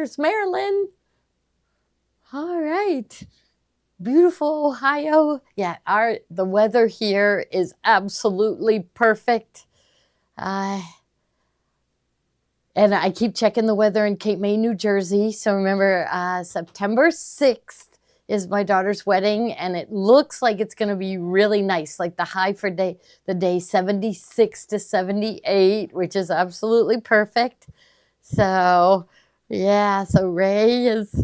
there's Marilyn. All right. Beautiful Ohio. Yeah, the weather here is absolutely perfect. And I keep checking the weather in Cape May, New Jersey. So remember, September 6th is my daughter's wedding, and it looks like it's going to be really nice. Like the high for the day 76 to 78, which is absolutely perfect. So yeah, so Ray is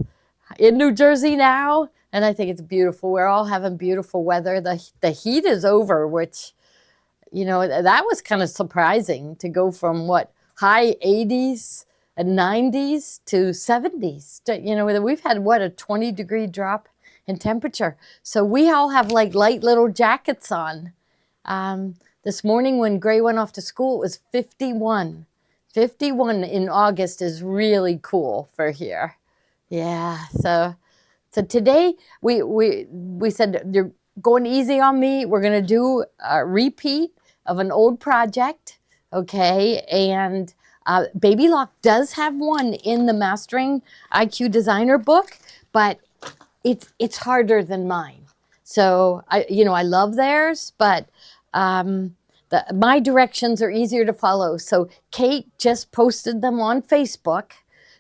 in New Jersey now, and I think it's beautiful. We're all having beautiful weather. The heat is over, which, you know, that was kind of surprising to go from what, high 80s and 90s to 70s. You know, we've had what, a 20-degree drop in temperature. So we all have like light little jackets on. This morning when Gray went off to school, it was 51. 51 in August is really cool for here. Yeah, so today we said, you're going easy on me. We're going to do a repeat of an old project, okay? And Baby Lock does have one in the Mastering IQ Designer book, but it's harder than mine. So I love theirs, but my directions are easier to follow. So Kate just posted them on Facebook,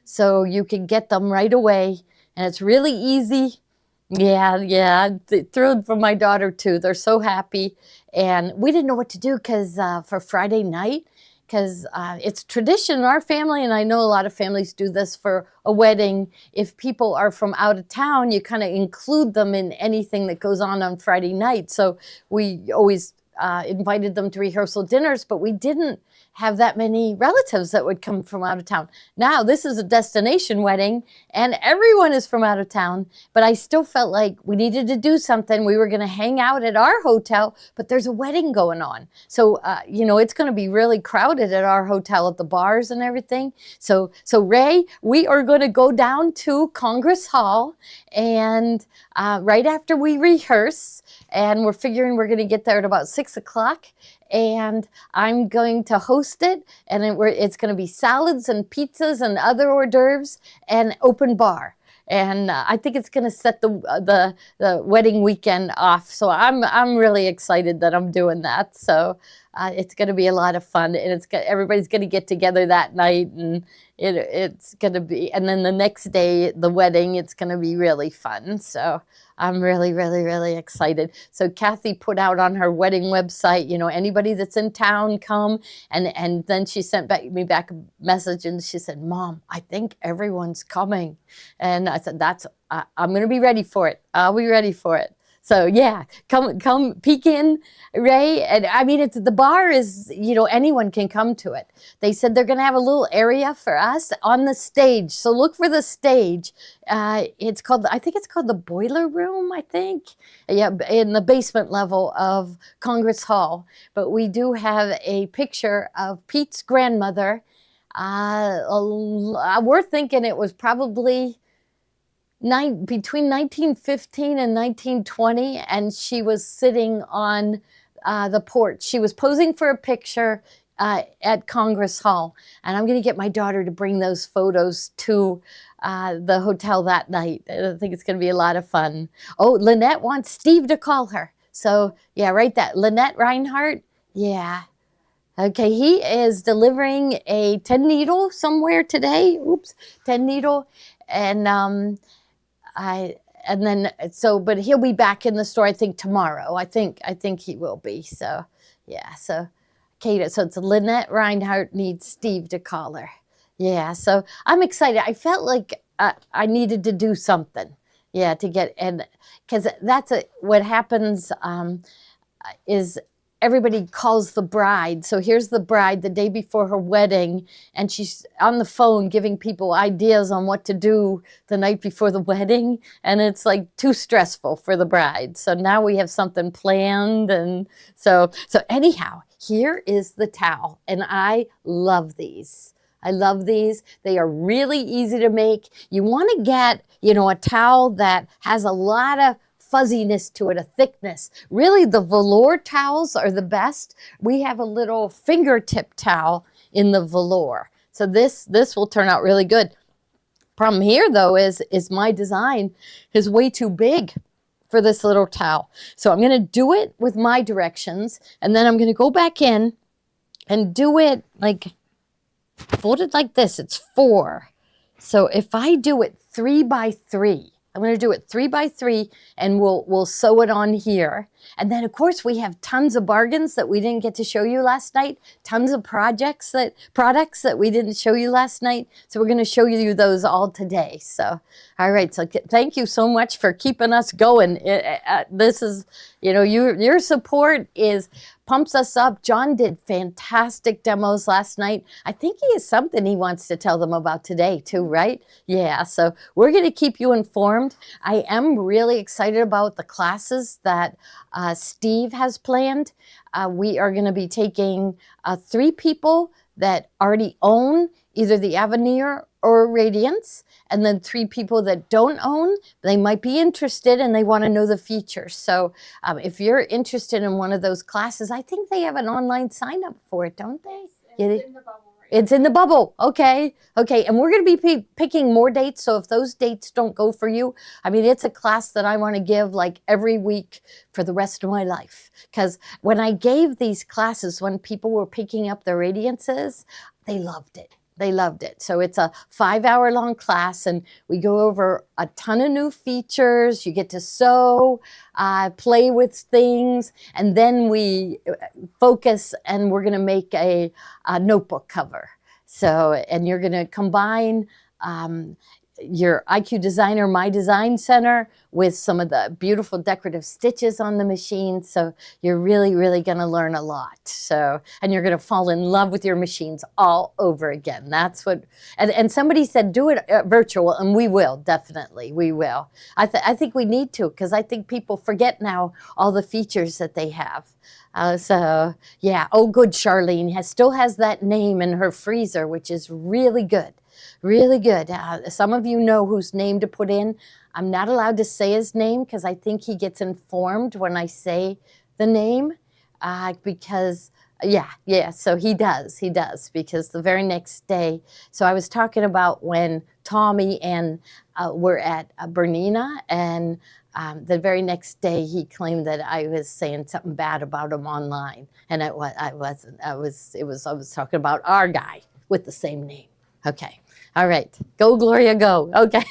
so you can get them right away, and it's really easy. Yeah, thrilled for my daughter too. They're so happy, and we didn't know what to do because for Friday night, because it's tradition in our family, and I know a lot of families do this for a wedding. If people are from out of town, you kind of include them in anything that goes on Friday night. So we always invited them to rehearsal dinners, but we didn't have that many relatives that would come from out of town. Now this is a destination wedding and everyone is from out of town, but I still felt like we needed to do something. We were going to hang out at our hotel, but there's a wedding going on. So, it's going to be really crowded at our hotel at the bars and everything. So Ray, we are going to go down to Congress Hall and right after we rehearse, and we're figuring we're going to get there at about 6 o'clock. And I'm going to host it, and it's going to be salads and pizzas and other hors d'oeuvres and open bar. And I think it's going to set the wedding weekend off. So I'm really excited that I'm doing that. So it's going to be a lot of fun, and everybody's going to get together that night, and it's going to be. And then the next day, the wedding, it's going to be really fun. So I'm really, really, really excited. So Kathy put out on her wedding website, anybody that's in town, come. And then she sent me back a message, and she said, Mom, I think everyone's coming. And I said, I'm going to be ready for it. I'll be ready for it. So yeah, come peek in, Ray. And I mean, the bar is, anyone can come to it. They said they're going to have a little area for us on the stage. So look for the stage. I think it's called the Boiler Room, I think. Yeah, in the basement level of Congress Hall. But we do have a picture of Pete's grandmother. We're thinking it was probably between 1915 and 1920, and she was sitting on the porch. She was posing for a picture at Congress Hall, and I'm going to get my daughter to bring those photos to the hotel that night. I think it's going to be a lot of fun. Oh, Lynette wants Steve to call her. So yeah, write that. Lynette Reinhardt. Yeah. Okay, he is delivering a 10 needle somewhere today. Oops, 10 needle, and but he'll be back in the store, I think, tomorrow. I think he will be. So yeah, so Kate, so it's Lynette Reinhardt needs Steve to call her. Yeah, so I'm excited. I felt like I needed to do something. Yeah, because that's what happens is everybody calls the bride. So here's the bride the day before her wedding, and she's on the phone giving people ideas on what to do the night before the wedding, and it's like too stressful for the bride. So now we have something planned, and so anyhow, here is the towel, and I love these. I love these. They are really easy to make. You want to get, a towel that has a lot of fuzziness to it, a thickness. Really, the velour towels are the best. We have a little fingertip towel in the velour. So this will turn out really good. Problem here though is my design is way too big for this little towel. So I'm going to do it with my directions, and then I'm going to go back in and do it like folded like this. It's 4. So if I do it 3 by 3, I'm going to do it 3 by 3, and we'll sew it on here. And then of course we have tons of bargains that we didn't get to show you last night, tons of products that we didn't show you last night. So we're going to show you those all today. So, all right. So thank you so much for keeping us going. This is, you know, your support pumps us up. John did fantastic demos last night. I think he has something he wants to tell them about today too, right? Yeah, so we're going to keep you informed. I am really excited about the classes that Steve has planned. We are going to be taking 3 people that already own either the Avenir or Radiance, and then 3 people that don't own. They might be interested and they want to know the features. So if you're interested in one of those classes, I think they have an online sign up for it, don't they? It's in the bubble. It's in the bubble. Okay. Okay. And we're going to be picking more dates. So if those dates don't go for you, I mean, it's a class that I want to give like every week for the rest of my life. Because when I gave these classes, when people were picking up their Radiances, they loved it. They loved it. So it's a 5-hour-long class, and we go over a ton of new features. You get to sew, play with things, and then we focus, and we're going to make a notebook cover. So, and you're going to combine your IQ Designer My Design Center with some of the beautiful decorative stitches on the machine. So you're really, really going to learn a lot. So, and you're going to fall in love with your machines all over again. That's what, and somebody said, do it virtual, and we will, definitely, we will. I think we need to, because I think people forget now all the features that they have. So yeah, oh good, Charlene still has that name in her freezer, which is really good. Really good. Some of you know whose name to put in. I'm not allowed to say his name because I think he gets informed when I say the name because, so he does, because the very next day, so I was talking about when Tommy and were at Bernina, and the very next day he claimed that I was saying something bad about him online, and I wasn't. I was talking about our guy with the same name. Okay. All right. Go, Gloria, go. Okay.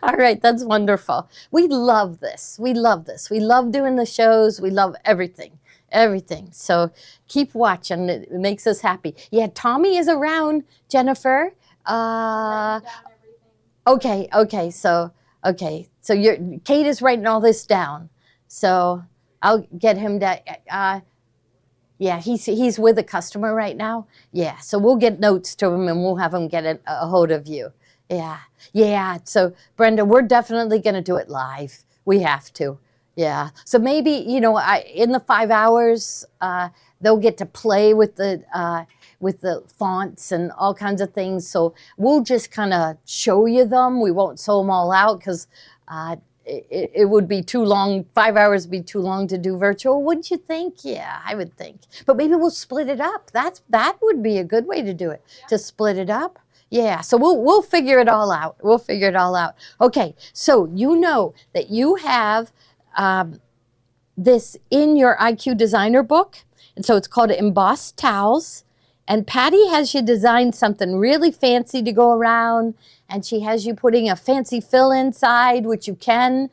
All right. That's wonderful. We love this. We love this. We love doing the shows. We love everything. Everything. So keep watching. It makes us happy. Yeah, Tommy is around, Jennifer. Okay. So Kate is writing all this down. So I'll get him to yeah, he's with a customer right now. Yeah, so we'll get notes to him and we'll have him get a hold of you. Yeah. So Brenda, we're definitely going to do it live. We have to. Yeah. So maybe, you know, in the 5 hours, they'll get to play with the fonts and all kinds of things. So we'll just kind of show you them. We won't sew them all out because it would be too long. 5 hours would be too long to do virtual, wouldn't you think? Yeah, I would think. But maybe we'll split it up. That would be a good way to do it, to split it up. Yeah, so we'll figure it all out. We'll figure it all out. Okay, so you know that you have this in your IQ Designer book. And so it's called Embossed Towels. And Patty has you design something really fancy to go around, and she has you putting a fancy fill inside, which you can.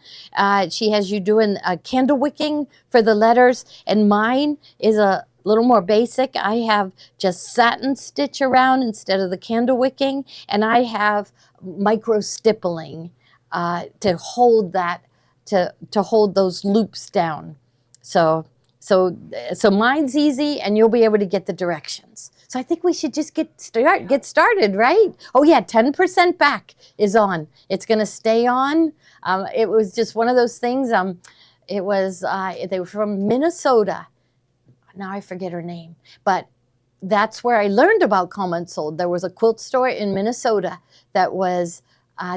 She has you doing candle wicking for the letters, and mine is a little more basic. I have just satin stitch around instead of the candle wicking, and I have micro stippling to hold that, to hold those loops down. So mine's easy, and you'll be able to get the directions. So I think we should just get started, right? Oh yeah, 10% back is on. It's going to stay on. It was just one of those things. They were from Minnesota. Now I forget her name, but that's where I learned about Comment Sold. There was a quilt store in Minnesota that was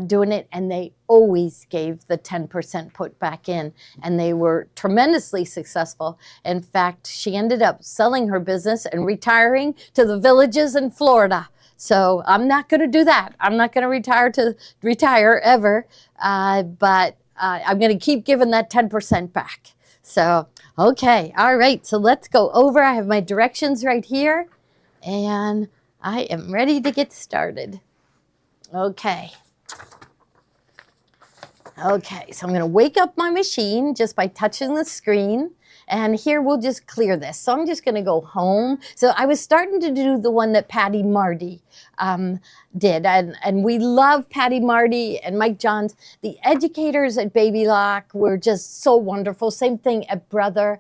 doing it, and they always gave the 10% put back in, and they were tremendously successful. In fact, she ended up selling her business and retiring to the villages in Florida. So I'm not going to do that. I'm not going to retire ever, but I'm going to keep giving that 10% back. So, okay, all right, so let's go over. I have my directions right here, and I am ready to get started. Okay. Okay, so I'm going to wake up my machine just by touching the screen. And here we'll just clear this. So I'm just going to go home. So I was starting to do the one that Patty Marty did. And we love Patty Marty and Mike Johns. The educators at Baby Lock were just so wonderful. Same thing at Brother.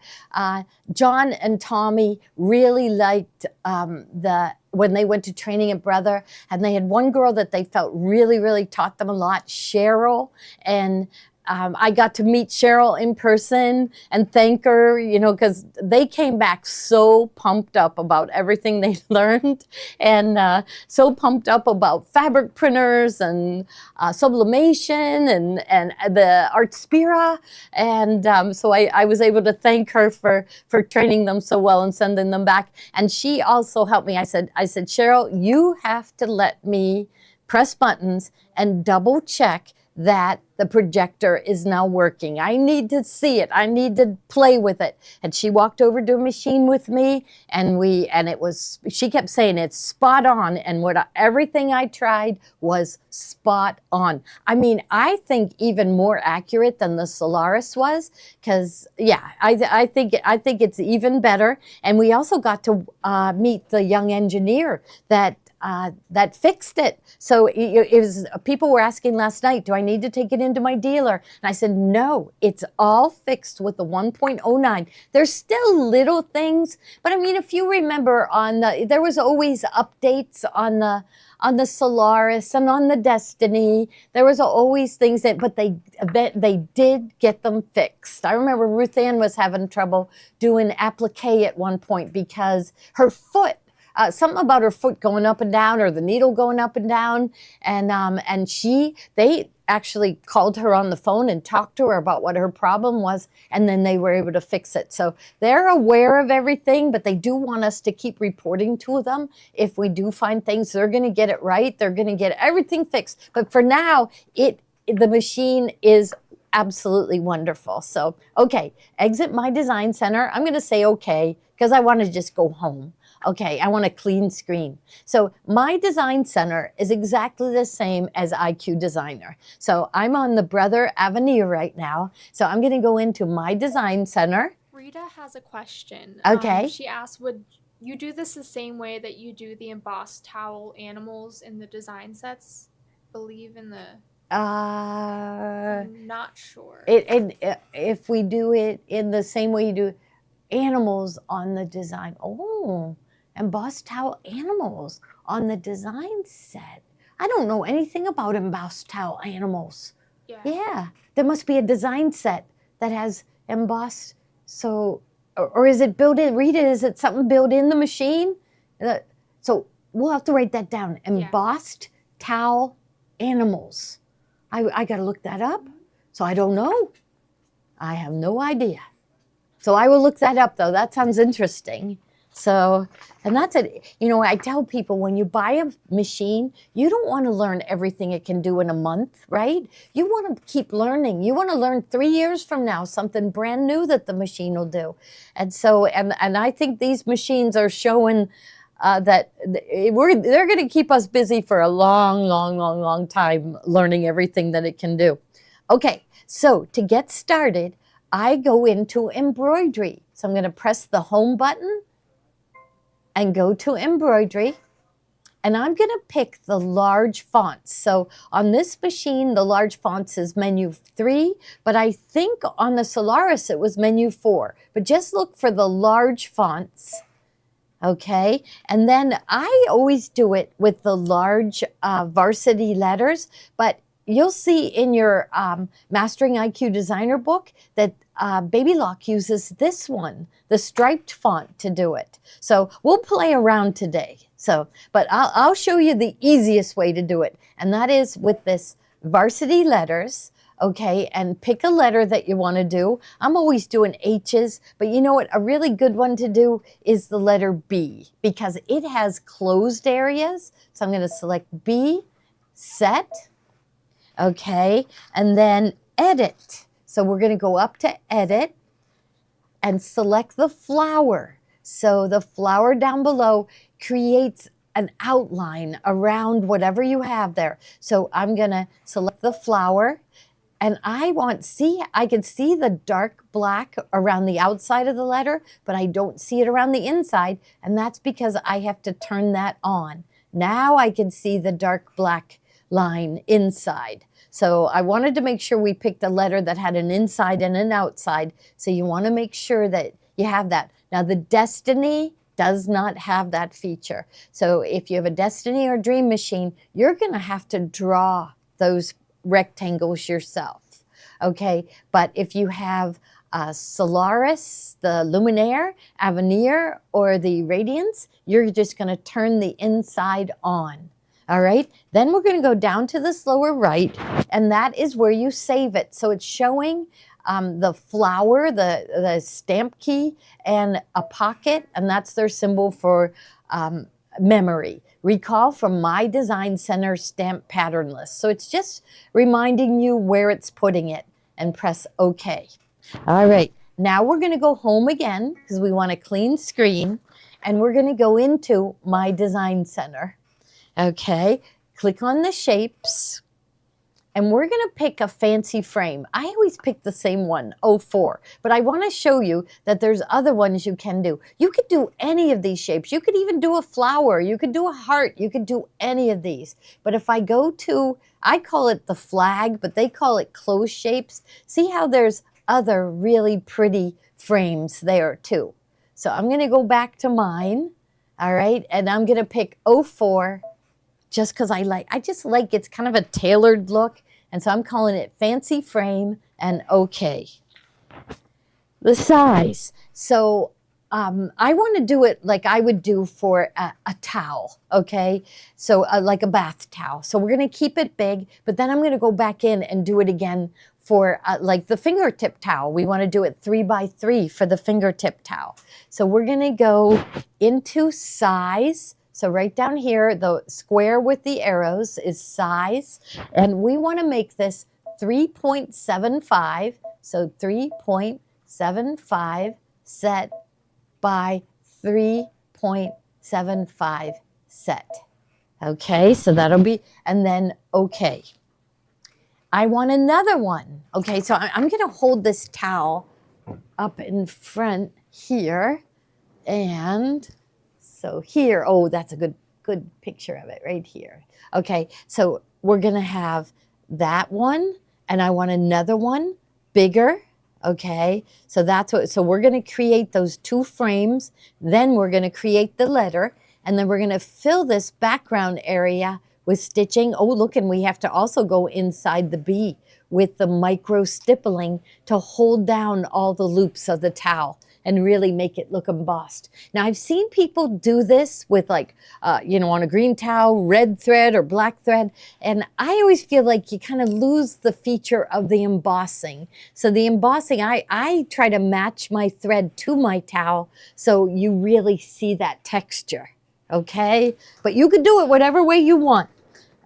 John and Tommy really liked when they went to training at Brother, and they had one girl that they felt really taught them a lot, Cheryl. And I got to meet Cheryl in person and thank her, you know, because they came back so pumped up about everything they learned, and so pumped up about fabric printers and sublimation and the Art Spira. And so I was able to thank her for training them so well and sending them back. And she also helped me. I said, Cheryl, you have to let me press buttons and double check that the projector is now working. I need to see it. I need to play with it. And she walked over to a machine with me, and she kept saying it's spot on. And everything I tried was spot on. I mean, I think even more accurate than the Solaris was, because yeah, I think it's even better. And we also got to meet the young engineer that fixed it. So people were asking last night, do I need to take it into my dealer? And I said, no, it's all fixed with the 1.09. There's still little things, but I mean, if you remember there was always updates on the Solaris and on the Destiny. There was always things but they did get them fixed. I remember Ruth Ann was having trouble doing applique at one point because her foot, something about her foot going up and down, or the needle going up and down, and they actually called her on the phone and talked to her about what her problem was, and then they were able to fix it. So they're aware of everything, but they do want us to keep reporting to them. If we do find things, they're going to get it right. They're going to get everything fixed. But for now, the machine is absolutely wonderful. So, okay, exit my design center. I'm going to say okay, because I want to just go home. Okay, I want a clean screen. So my design center is exactly the same as IQ Designer. So I'm on the Brother Avenue right now. So I'm going to go into my design center. Rita has a question. Okay. She asked, would you do this the same way that you do the embossed towel animals in the design sets? Believe in the... I'm not sure. If we do it in the same way you do animals on the design. Oh, embossed towel animals on the design set. I don't know anything about embossed towel animals. Yeah. There must be a design set that has embossed. So, or is it built in? Rita, is it something built in the machine? So we'll have to write that down. Embossed towel animals. I got to look that up. So I don't know. I have no idea. So I will look that up, though. That sounds interesting. So, and that's it. You know, I tell people, when you buy a machine, you don't want to learn everything it can do in a month, right? You want to keep learning. You want to learn 3 years from now something brand new that the machine will do. And so, and I think these machines are showing that they're going to keep us busy for a long time learning everything that it can do. Okay, so to get started, I go into Embroidery. So I'm going to press the home button and go to Embroidery. And I'm going to pick the large fonts. So on this machine, the large fonts is menu 3, but I think on the Solaris it was menu 4. But just look for the large fonts. Okay, and then I always do it with the large varsity letters, but you'll see in your Mastering IQ Designer book that Baby Lock uses this one, the striped font, to do it. So we'll play around today. So, but I'll show you the easiest way to do it, and that is with this varsity letters. okay, and pick a letter that you want to do. I'm always doing H's, but you know what? A really good one to do is the letter B because it has closed areas. So I'm going to select B, set, okay, and then edit. So we're going to go up to edit and select the flower. So the flower down below creates an outline around whatever you have there. So I'm going to select the flower and I can see the dark black around the outside of the letter, but I don't see it around the inside. And that's because I have to turn that on. Now I can see the dark black line inside. So I wanted to make sure we picked a letter that had an inside and an outside. So you want to make sure that you have that. Now the Destiny does not have that feature. So if you have a Destiny or Dream Machine, you're going to have to draw those rectangles yourself. Okay, but if you have Solaris, the Luminaire, Avenir, or the Radiance, you're just going to turn the inside on. All right, then we're going to go down to this lower right, and that is where you save it. So it's showing the flower, the stamp key, and a pocket, and that's their symbol for memory. Recall from My Design Center stamp pattern list. So it's just reminding you where it's putting it, and press OK. All right, now we're going to go home again because we want a clean screen, and we're going to go into My Design Center. Okay, click on the shapes, and we're going to pick a fancy frame. I always pick the same one, 04, but I want to show you that there's other ones you can do. You could do any of these shapes. You could even do a flower. You could do a heart. You could do any of these. But if I go to, I call it the flag, but they call it closed shapes. See how there's other really pretty frames there too. So I'm going to go back to mine, all right, and I'm going to pick 04. Just because I just like it's kind of a tailored look. And so I'm calling it Fancy Frame and OK. The size. So I want to do it like I would do for a towel, okay? So like a bath towel. So we're going to keep it big, but then I'm going to go back in and do it again for like the fingertip towel. We want to do it 3 by 3 for the fingertip towel. So we're going to go into size. So right down here, the square with the arrows is size. And we want to make this 3.75. So 3.75 set by 3.75 set. Okay, so that'll be, and then okay. I want another one. Okay, so I'm going to hold this towel up in front here. And so here, oh, that's a good picture of it right here. Okay, so we're going to have that one, and I want another one bigger. Okay, so that's what, so we're going to create those 2 frames, then we're going to create the letter, and then we're going to fill this background area with stitching. Oh, look, and we have to also go inside the B with the micro stippling to hold down all the loops of the towel and really make it look embossed. Now, I've seen people do this with like, on a green towel, red thread or black thread, and I always feel like you kind of lose the feature of the embossing. So the embossing, I try to match my thread to my towel so you really see that texture, okay? But you could do it whatever way you want.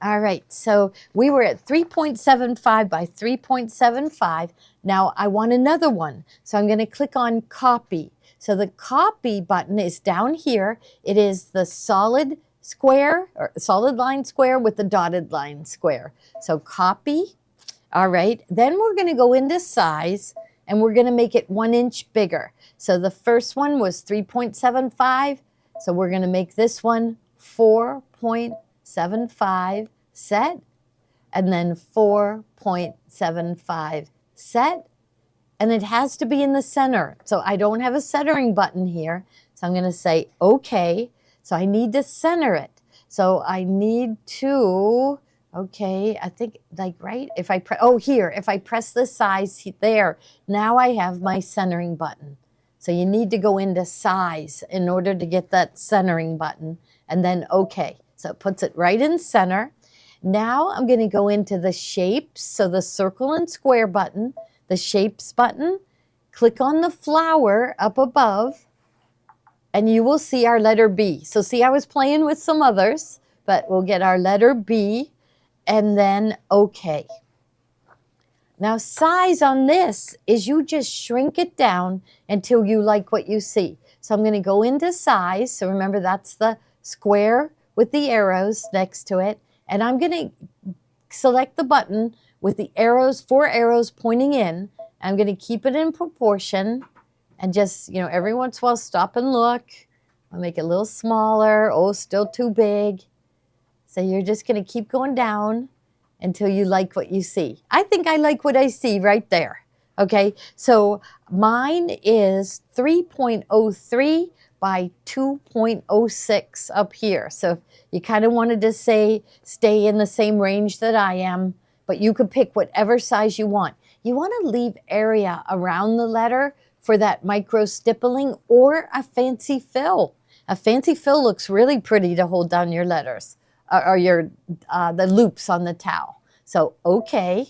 All right, so we were at 3.75 by 3.75. Now I want another one. So I'm going to click on copy. So the copy button is down here. It is the solid square or solid line square with the dotted line square. So copy. All right, then we're going to go into size and we're going to make it 1 inch bigger. So the first one was 3.75. So we're going to make this one 4.75 set, and then 4.75 set, and it has to be in the center. So I don't have a centering button here, so I'm going to say OK. So I need to center it. So I need to, okay, I think like right, if I press, oh here, if I press the size there, now I have my centering button. So you need to go into size in order to get that centering button, and then OK. So it puts it right in center. Now I'm going to go into the shapes. So the circle and square button, the shapes button, click on the flower up above, and you will see our letter B. So see, I was playing with some others, but we'll get our letter B and then OK. Now size on this is you just shrink it down until you like what you see. So I'm going to go into size. So remember, that's the square with the arrows next to it. And I'm going to select the button with the arrows, 4 arrows pointing in. I'm going to keep it in proportion and just, every once in a while stop and look. I'll make it a little smaller. Oh, still too big. So you're just going to keep going down until you like what you see. I think I like what I see right there. Okay, so mine is 3.03 by 2.06 up here. So if you kind of wanted to stay in the same range that I am, but you could pick whatever size you want. You want to leave area around the letter for that micro stippling or a fancy fill. A fancy fill looks really pretty to hold down your letters or your the loops on the towel. So, okay.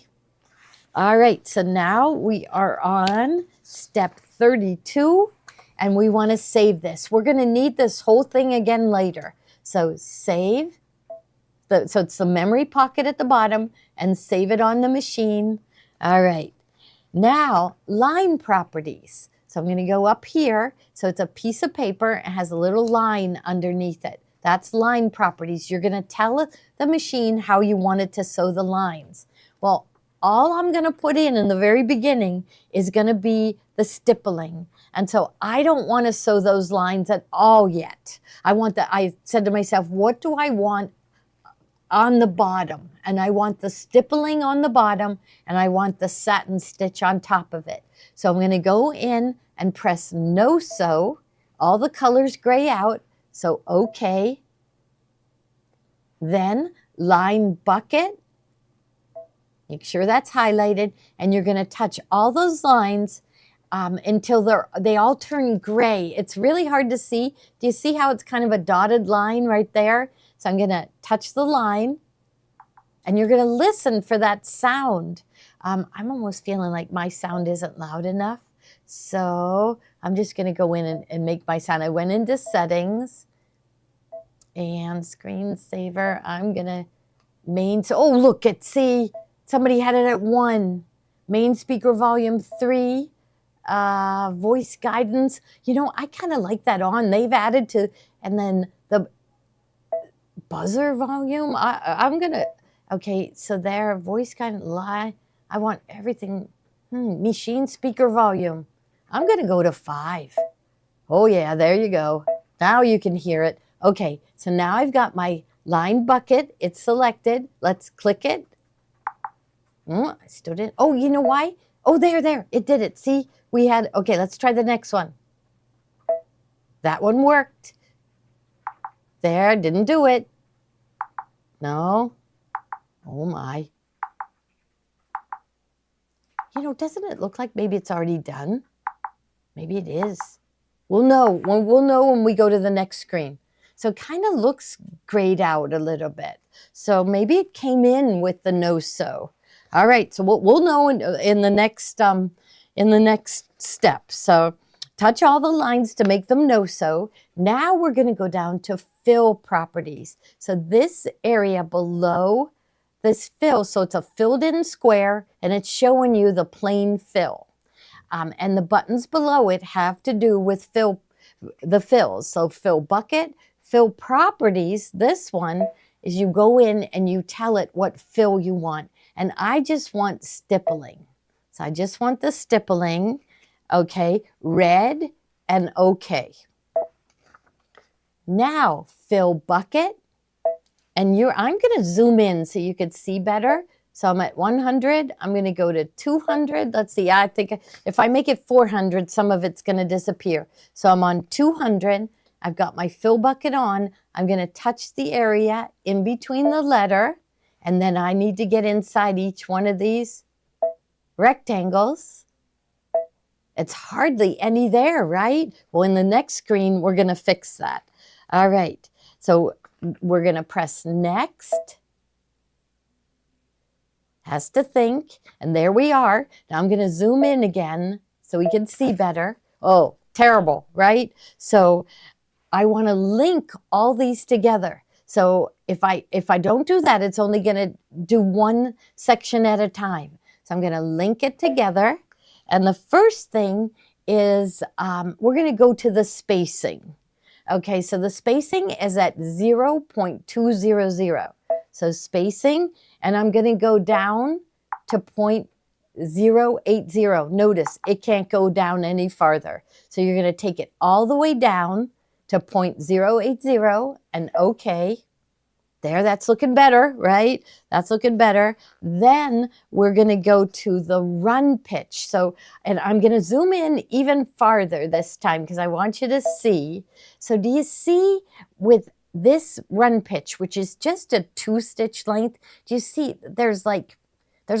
All right, so now we are on step 32, and we want to save this. We're going to need this whole thing again later. So save. So it's the memory pocket at the bottom, and save it on the machine. All right. Now, line properties. So I'm going to go up here. So it's a piece of paper. It has a little line underneath it. That's line properties. You're going to tell the machine how you want it to sew the lines. Well, all I'm going to put in the very beginning is going to be the stippling. And so I don't want to sew those lines at all yet. I said to myself, what do I want on the bottom? And I want the stippling on the bottom, and I want the satin stitch on top of it. So I'm going to go in and press no sew. All the colors gray out. So okay. Then line bucket. Make sure that's highlighted, and you're going to touch all those lines until they all turn gray. It's really hard to see. Do you see how it's kind of a dotted line right there? So I'm going to touch the line, and you're going to listen for that sound. I'm almost feeling like my sound isn't loud enough. So I'm just going to go in and make my sound. I went into settings and screensaver. I'm going to oh, look, see, somebody had it at 1. Main speaker volume 3. Voice guidance. I kind of like that on. They've added to, and then the buzzer volume. I'm going to, okay, so there, voice guidance, I want everything. Machine speaker volume. I'm going to go to 5. Oh, yeah, there you go. Now you can hear it. Okay, so now I've got my line bucket. It's selected. Let's click it. I still didn't. Oh, you know why? Oh, there. It did it. See, okay, let's try the next one. That one worked. There, didn't do it. No. Oh, my. Doesn't it look like maybe it's already done? Maybe it is. We'll know. We'll know when we go to the next screen. So it kind of looks grayed out a little bit. So maybe it came in with the no sew. All right, so we'll know in the next step. So touch all the lines to make them no sew. Now we're going to go down to fill properties. So this area below this fill, so it's a filled in square, and it's showing you the plain fill. And the buttons below it have to do with the fills. So fill bucket, fill properties. This one is you go in and you tell it what fill you want. And I just want stippling. So I just want the stippling. Okay, red and okay. Now fill bucket. And I'm going to zoom in so you could see better. So I'm at 100. I'm going to go to 200. Let's see. I think if I make it 400, some of it's going to disappear. So I'm on 200. I've got my fill bucket on. I'm going to touch the area in between the letter. And then I need to get inside each one of these rectangles. It's hardly any there, right? Well, in the next screen, we're going to fix that. All right. So we're going to press next. has to think. And there we are. Now I'm going to zoom in again so we can see better. Oh, terrible, right? So I want to link all these together. So if I don't do that, it's only going to do one section at a time. So I'm going to link it together. And the first thing is we're going to go to the spacing. Okay, so the spacing is at 0.200. So spacing, and I'm going to go down to 0.080. Notice it can't go down any farther. So you're going to take it all the way down to 0.080 and okay. There, that's looking better, right? That's looking better. Then we're going to go to the run pitch. So, and I'm going to zoom in even farther this time because I want you to see. So do you see with this run pitch, which is just a 2-stitch length, do you see there's a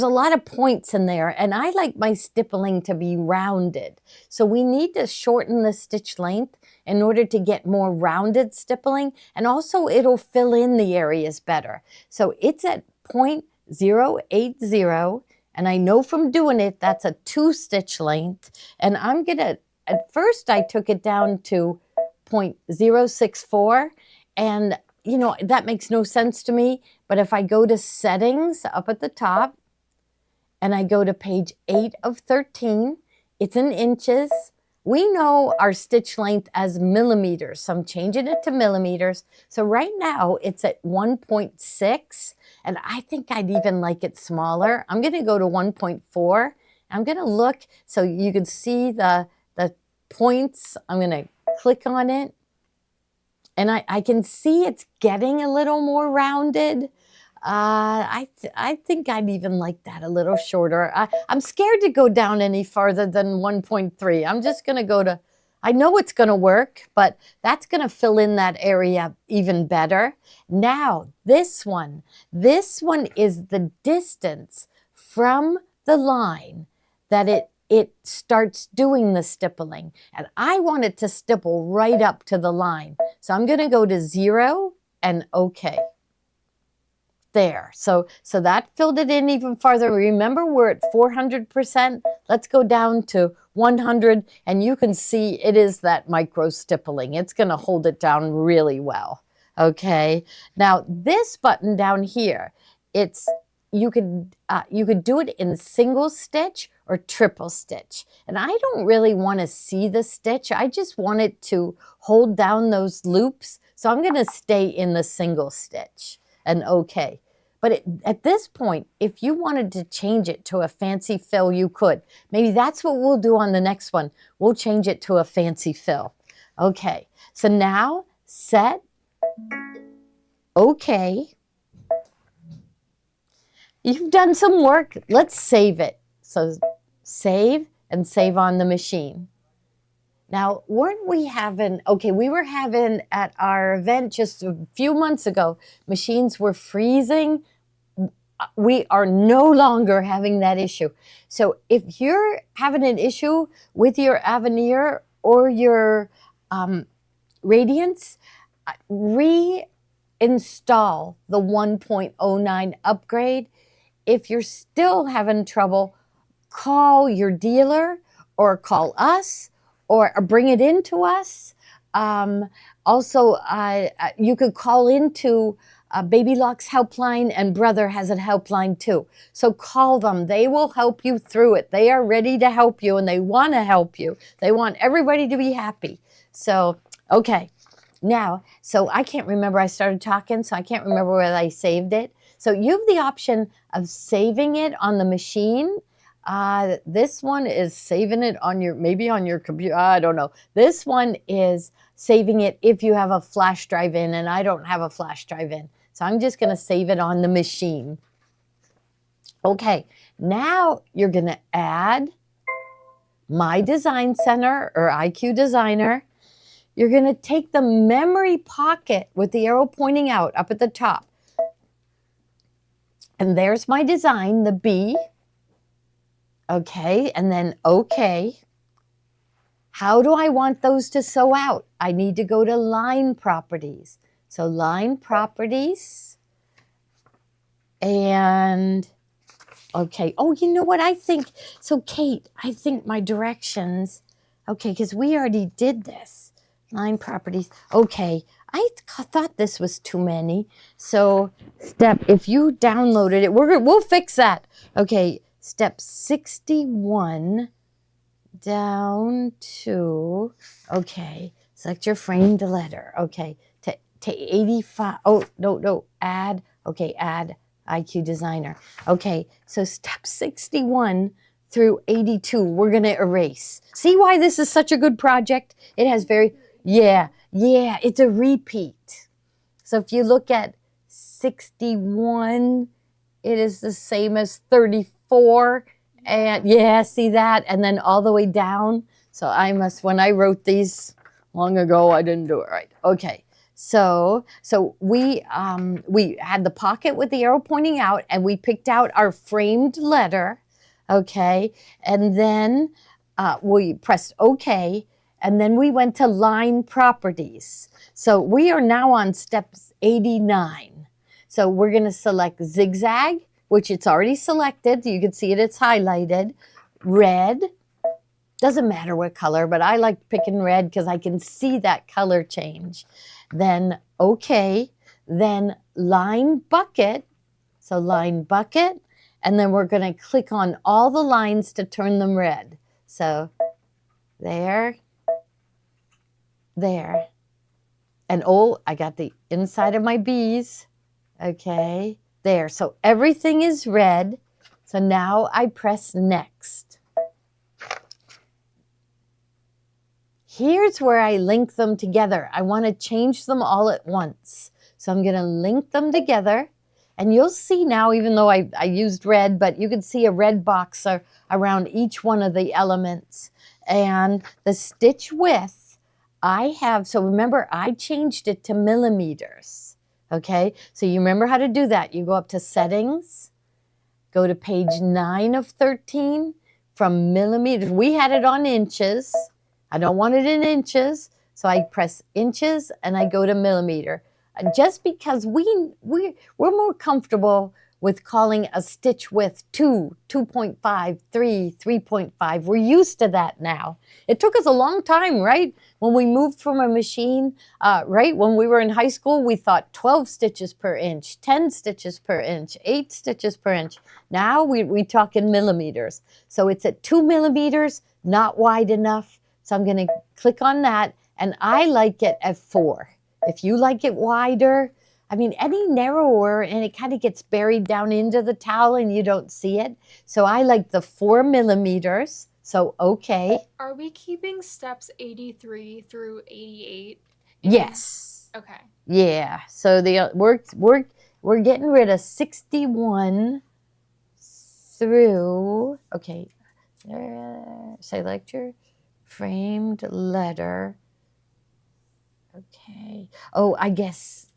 lot of points in there, and I like my stippling to be rounded. So we need to shorten the stitch length in order to get more rounded stippling, and also it'll fill in the areas better. So it's at 0.080, and I know from doing it, that's a 2-stitch length. And I'm gonna, at first I took it down to 0.064, and you know, that makes no sense to me, but if I go to settings up at the top, and I go to page 8 of 13, it's in inches. We know our stitch length as millimeters, so I'm changing it to millimeters. So right now it's at 1.6, and I think I'd even like it smaller. I'm going to go to 1.4. I'm going to look so you can see the points. I'm going to click on it, and I can see it's getting a little more rounded. I think I'd even like that a little shorter. I'm scared to go down any farther than 1.3. I'm just going to go to, I know it's going to work, but that's going to fill in that area even better. Now, this one is the distance from the line that it starts doing the stippling. And I want it to stipple right up to the line. So I'm going to go to 0 and okay. There. So that filled it in even farther. Remember, we're at 400%. Let's go down to 100, and you can see it is that micro stippling. It's going to hold it down really well. Okay. Now this button down here, you could do it in single stitch or triple stitch. And I don't really want to see the stitch. I just want it to hold down those loops. So I'm going to stay in the single stitch and okay. But at this point, if you wanted to change it to a fancy fill, you could. Maybe that's what we'll do on the next one. We'll change it to a fancy fill. Okay, so now set, okay. You've done some work. Let's save it. So save and save on the machine. Now, weren't we having, okay, we were having at our event just a few months ago, machines were freezing. We are no longer having that issue. So if you're having an issue with your Avenir or your Radiance, reinstall the 1.09 upgrade. If you're still having trouble, call your dealer or call us or bring it into us. Also, you could call into Baby Lock's helpline, and Brother has a helpline too. So call them. They will help you through it. They are ready to help you, and they want to help you. They want everybody to be happy. So, okay. Now, so I can't remember. I started talking, so I can't remember whether I saved it. So you have the option of saving it on the machine. This one is saving it on your, maybe on your computer. I don't know. This one is saving it if you have a flash drive in, and I don't have a flash drive in. So I'm just going to save it on the machine. Okay, now you're going to add My Design Center or IQ Designer. You're going to take the memory pocket with the arrow pointing out up at the top. And there's my design, the B. Okay, and then okay. How do I want those to sew out? I need to go to line properties. So line properties, and Okay. Oh, you know what I think? So, Kate, I think my directions, okay, because we already did this. Line properties. Okay. Thought this was too many. So, if you downloaded it, we'll fix that. Okay. Step 61 down to, okay, select your framed letter. Okay. To 85. Oh, no. Add. Okay. Add IQ Designer. Okay, so step 61 through 82, we're going to erase. See why this is such a good project? It has yeah, it's a repeat. So if you look at 61, it is the same as 34. And yeah, see that? And then all the way down. So when I wrote these long ago, I didn't do it right. Okay. So we had the pocket with the arrow pointing out, and we picked out our framed letter, okay, and then we pressed OK, and then we went to line properties. So we are now on step 89. So we're going to select zigzag, which it's already selected. You can see it's highlighted. Red. Doesn't matter what color, but I like picking red because I can see that color change. Then OK, then line bucket. So line bucket, and then we're going to click on all the lines to turn them red. So there. And oh, I got the inside of my bees. Okay, there. So everything is red. So now I press next. Here's where I link them together. I want to change them all at once. So I'm going to link them together. And you'll see now, even though I used red, but you can see a red box around each one of the elements. And the stitch width, so remember, I changed it to millimeters. Okay, so you remember how to do that. You go up to settings, go to page 9 of 13, from millimeters. We had it on inches. I don't want it in inches, so I press inches and I go to millimeter. Just because we're more comfortable with calling a stitch width 2, 2.5, 3, 3.5. We're used to that now. It took us a long time, right? When we moved from a machine, right? When we were in high school, we thought 12 stitches per inch, 10 stitches per inch, 8 stitches per inch. Now we talk in millimeters. So it's at 2 millimeters, not wide enough. So I'm going to click on that, and I like it at 4. If you like it wider, I mean, any narrower, and it kind of gets buried down into the towel and you don't see it. So I like the 4 millimeters. So, okay. Are we keeping steps 83 through 88? Yes. Okay. Yeah. So we're getting rid of 61 through, okay. Select your framed letter. Okay. Oh, I guess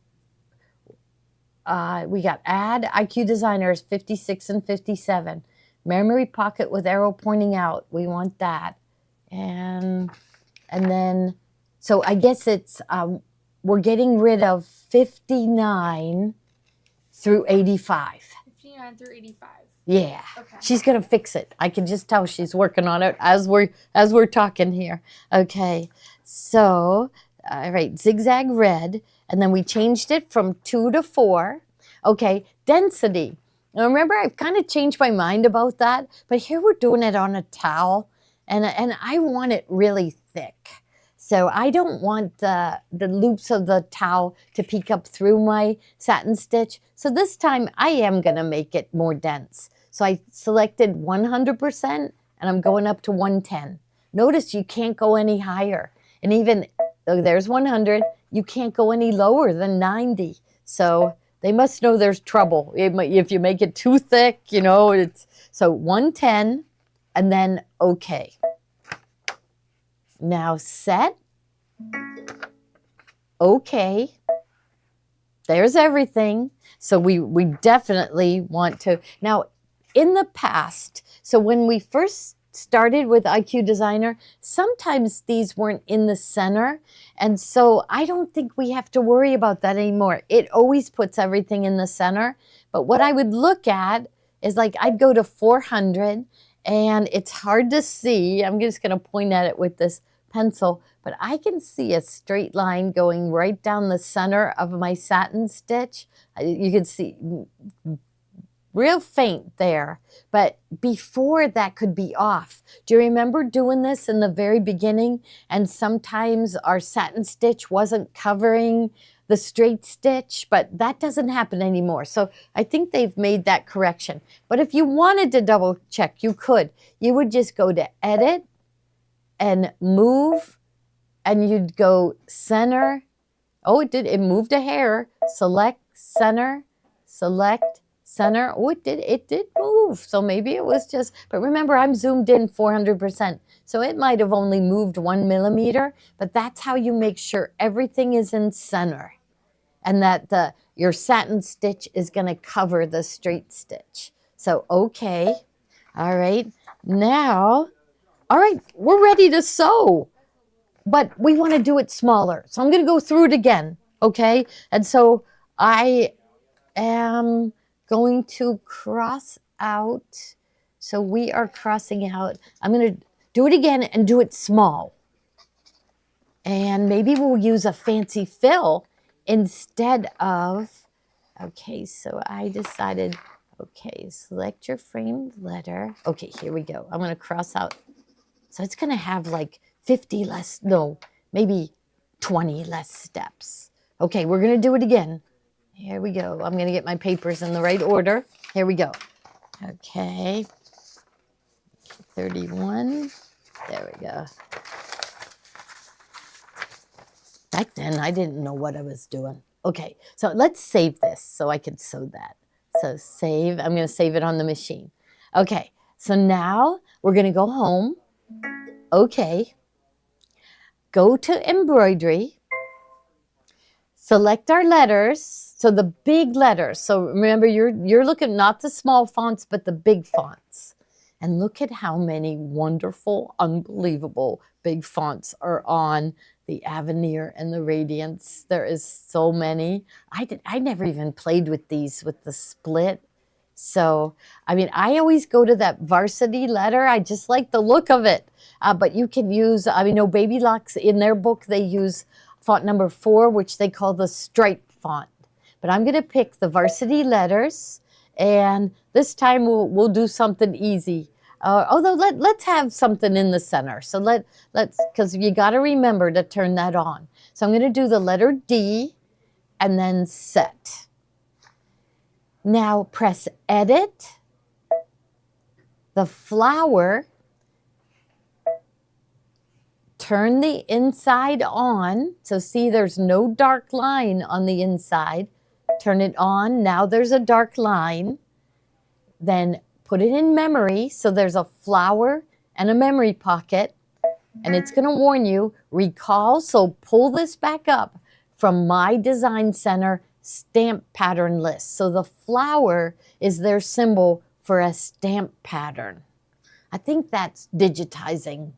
we got add IQ Designers 56 and 57. Memory pocket with arrow pointing out. We want that. And then, so I guess it's, we're getting rid of 59 through 85. 59 through 85. Yeah. Okay. She's going to fix it. I can just tell she's working on it as we're talking here. Okay. So, all right, zigzag red, and then we changed it from 2 to 4. Okay, density. Now remember, I've kind of changed my mind about that, but here we're doing it on a towel, and I want it really thick. So I don't want the loops of the towel to peek up through my satin stitch. So this time I am going to make it more dense. So I selected 100%, and I'm going up to 110. Notice you can't go any higher. And even though there's 100, you can't go any lower than 90. So they must know there's trouble. If you make it too thick, it's so 110 and then okay. Now set. Okay. There's everything. So we definitely want to. Now, in the past, so when we first started with IQ Designer, sometimes these weren't in the center. And so I don't think we have to worry about that anymore. It always puts everything in the center. But what I would look at is like I'd go to 400 and it's hard to see. I'm just going to point at it with this pencil, but I can see a straight line going right down the center of my satin stitch. You can see real faint there, but before that could be off. Do you remember doing this in the very beginning? And sometimes our satin stitch wasn't covering the straight stitch, but that doesn't happen anymore. So I think they've made that correction. But if you wanted to double check, you could. You would just go to edit and move, and you'd go center. Oh, it did. It moved a hair. Select center, select center. Oh, it did move. So maybe it was just, but remember, I'm zoomed in 400%. So it might have only moved 1 millimeter, but that's how you make sure everything is in center and that your satin stitch is going to cover the straight stitch. So, okay. All right. Now, all right, we're ready to sew, but we want to do it smaller. So I'm going to go through it again. Okay. And so I am going to cross out. So we are crossing out. I'm going to do it again and do it small. And maybe we'll use a fancy fill instead of, okay, so I decided, okay, select your framed letter. Okay, here we go. I'm going to cross out. So it's going to have like 50 less, no, maybe 20 less steps. Okay, we're going to do it again. Here we go. I'm going to get my papers in the right order. Here we go. Okay. 31. There we go. Back then, I didn't know what I was doing. Okay, so let's save this so I can sew that. So save. I'm going to save it on the machine. Okay, so now we're going to go home. Okay. Go to embroidery. Select our letters, so the big letters. So remember, you're looking not the small fonts, but the big fonts. And look at how many wonderful, unbelievable big fonts are on the Avenir and the Radiance. There is so many. I never even played with these with the split. So, I mean, I always go to that varsity letter. I just like the look of it. But you can use, I mean, no, Baby Locks, in their book, they use font number 4, which they call the stripe font. But I'm going to pick the varsity letters, and this time we'll do something easy. Although let's have something in the center. So let's, because you got to remember to turn that on. So I'm going to do the letter D and then set. Now press edit, the flower, turn the inside on. So see, there's no dark line on the inside. Turn it on. Now there's a dark line. Then put it in memory. So there's a flower and a memory pocket. And it's going to warn you, recall. So pull this back up from My Design Center stamp pattern list. So the flower is their symbol for a stamp pattern. I think that's digitizing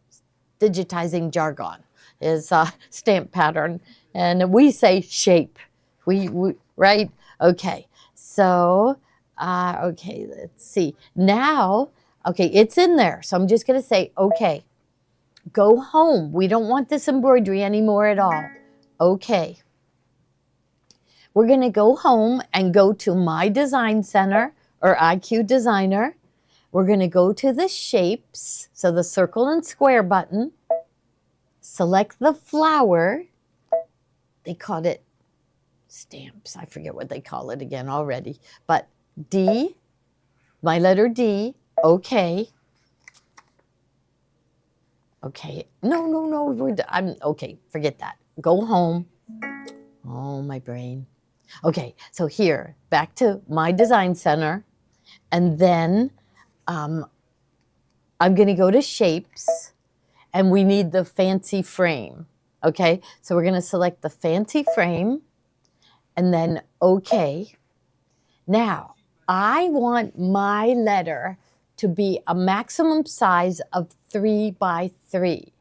jargon is stamp pattern, and we say shape. We right? Okay. So okay, let's see. Now, okay, it's in there. So I'm just going to say, okay, go home. We don't want this embroidery anymore at all. Okay. We're going to go home and go to My Design Center or IQ Designer. We're going to go to the shapes, so the circle and square button. Select the flower. They called it stamps. I forget what they call it again already. But D, my letter D, okay. Okay, no, I'm okay, forget that. Go home. Oh, my brain. Okay, so here, back to My Design Center, and then I'm going to go to Shapes, and we need the fancy frame. Okay, so we're going to select the fancy frame, and then OK. Now, I want my letter to be a maximum size of 3 by 3.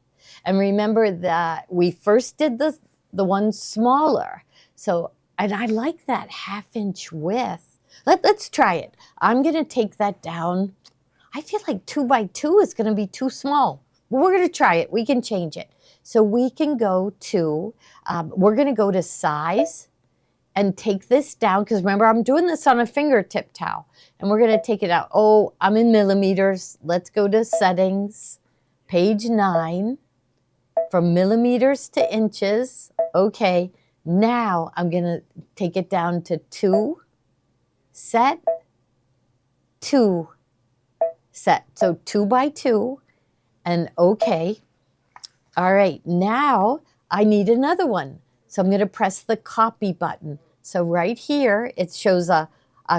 And remember that we first did the one smaller. So, and I like that 1/2 inch width. Let's try it. I'm going to take that down. I feel like 2 by 2 is going to be too small. Well, we're going to try it. We can change it. So we can go to, we're going to go to size and take this down, because remember, I'm doing this on a fingertip towel, and we're going to take it out. Oh, I'm in millimeters. Let's go to settings, page 9, from millimeters to inches. Okay, now I'm going to take it down to 2, set, 2, set. So 2 by 2, and okay. All right, now I need another one. So I'm going to press the copy button. So right here, it shows a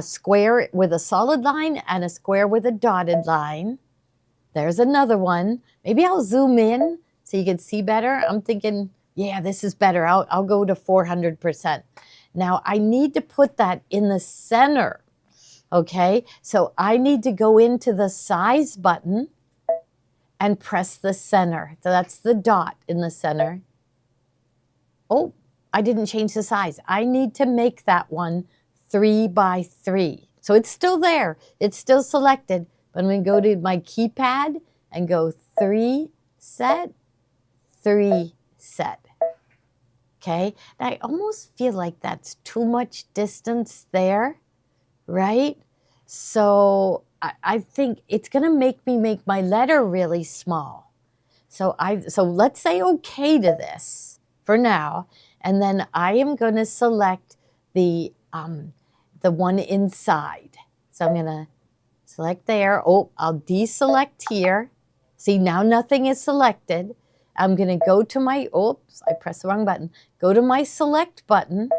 square with a solid line and a square with a dotted line. There's another one. Maybe I'll zoom in so you can see better. I'm thinking, yeah, this is better. I'll go to 400%. Now I need to put that in the center. Okay, so I need to go into the size button and press the center. So that's the dot in the center. Oh, I didn't change the size. I need to make that one 3 by 3. So it's still there. It's still selected. But I'm going to go to my keypad and go 3 set, 3 set. Okay, and I almost feel like that's too much distance there, right? So I think it's going to make me make my letter really small. So let's say okay to this for now. And then I am going to select the one inside. So I'm going to select there. Oh, I'll deselect here. See, now nothing is selected. I'm going to go to my, oops, I pressed the wrong button. Go to my select button,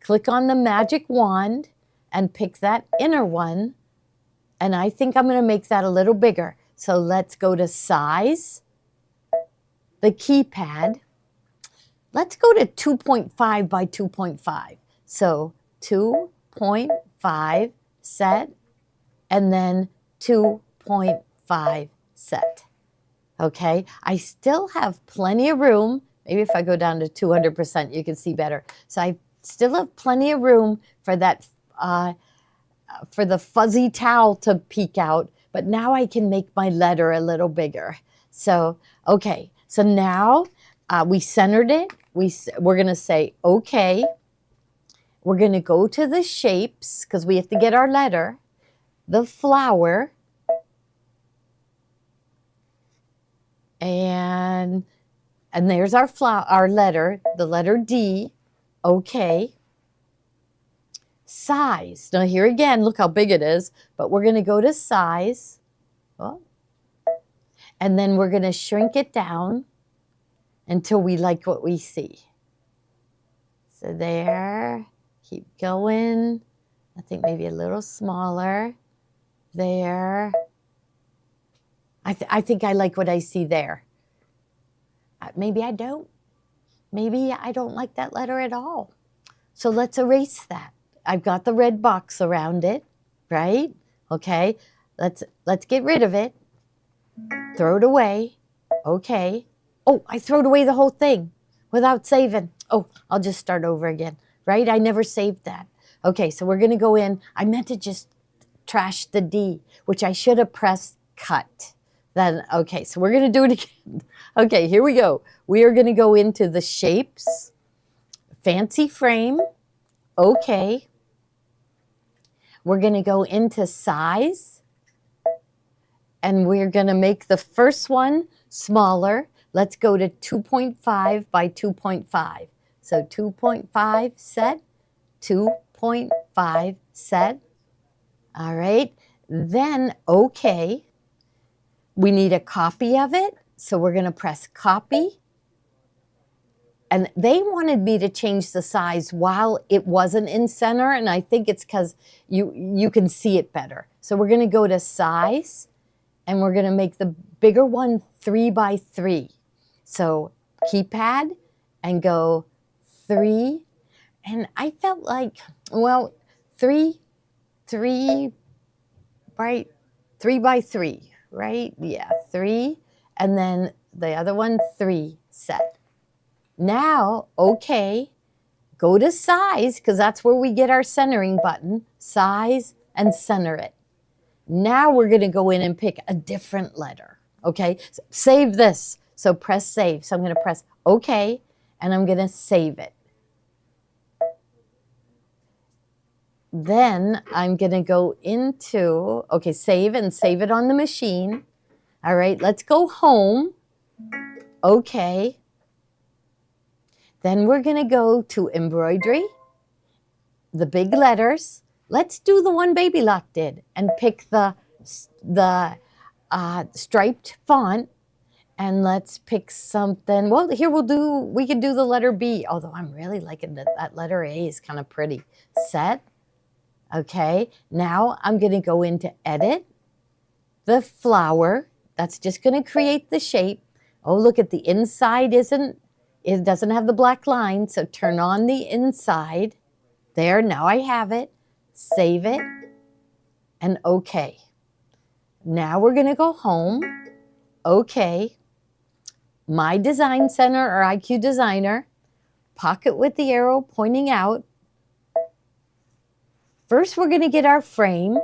click on the magic wand, and pick that inner one. And I think I'm going to make that a little bigger. So let's go to size, the keypad. Let's go to 2.5 by 2.5. So 2.5 set, and then 2.5 set. Okay, I still have plenty of room. Maybe if I go down to 200%, you can see better. So I still have plenty of room for that, for the fuzzy towel to peek out. But now I can make my letter a little bigger. So, okay, so now we centered it. We're going to say, okay. We're going to go to the shapes, because we have to get our letter, the flower, and there's our our letter, the letter D. Okay. Size. Now here again, look how big it is, but we're going to go to size. Oh. And then we're going to shrink it down until we like what we see. So there, keep going. I think maybe a little smaller. There. I think I like what I see there. Maybe I don't. Maybe I don't like that letter at all. So let's erase that. I've got the red box around it, right? Okay, let's get rid of it. Throw it away. Okay. Oh, I throwed away the whole thing without saving. Oh, I'll just start over again, right? I never saved that. Okay, so we're going to go in. I meant to just trash the D, which I should have pressed cut. Then, okay, so we're going to do it again. Okay, here we go. We are going to go into the shapes, fancy frame. Okay. We're going to go into size, and we're going to make the first one smaller. Let's go to 2.5 by 2.5. So 2.5 set, 2.5 set. All right. Then, okay. We need a copy of it. So we're going to press copy. And they wanted me to change the size while it wasn't in center. And I think it's because you can see it better. So we're going to go to size. And we're going to make the bigger one 3 by 3. So keypad and go 3. And I felt like, well, 3 by 3, right? Yeah, 3. And then the other one, 3 set. Now, okay, go to size, because that's where we get our centering button, size, and center it. Now we're going to go in and pick a different letter. Okay, so save this. So press save. So I'm going to press OK, and I'm going to save it. Then I'm going to go into, okay, save and save it on the machine. All right, let's go home. Okay. Then we're going to go to embroidery, the big letters. Let's do the one Baby Lock did and pick the striped font. And let's pick something. Well, here we can do the letter B, although I'm really liking that letter A is kind of pretty. Set. Okay, now I'm going to go into edit, the flower. That's just going to create the shape. Oh, look at the inside it doesn't have the black line, so turn on the inside. There, now I have it. Save it, and OK. Now we're going to go home. OK. My Design Center or IQ Designer. Pocket with the arrow pointing out. First, we're going to get our frame.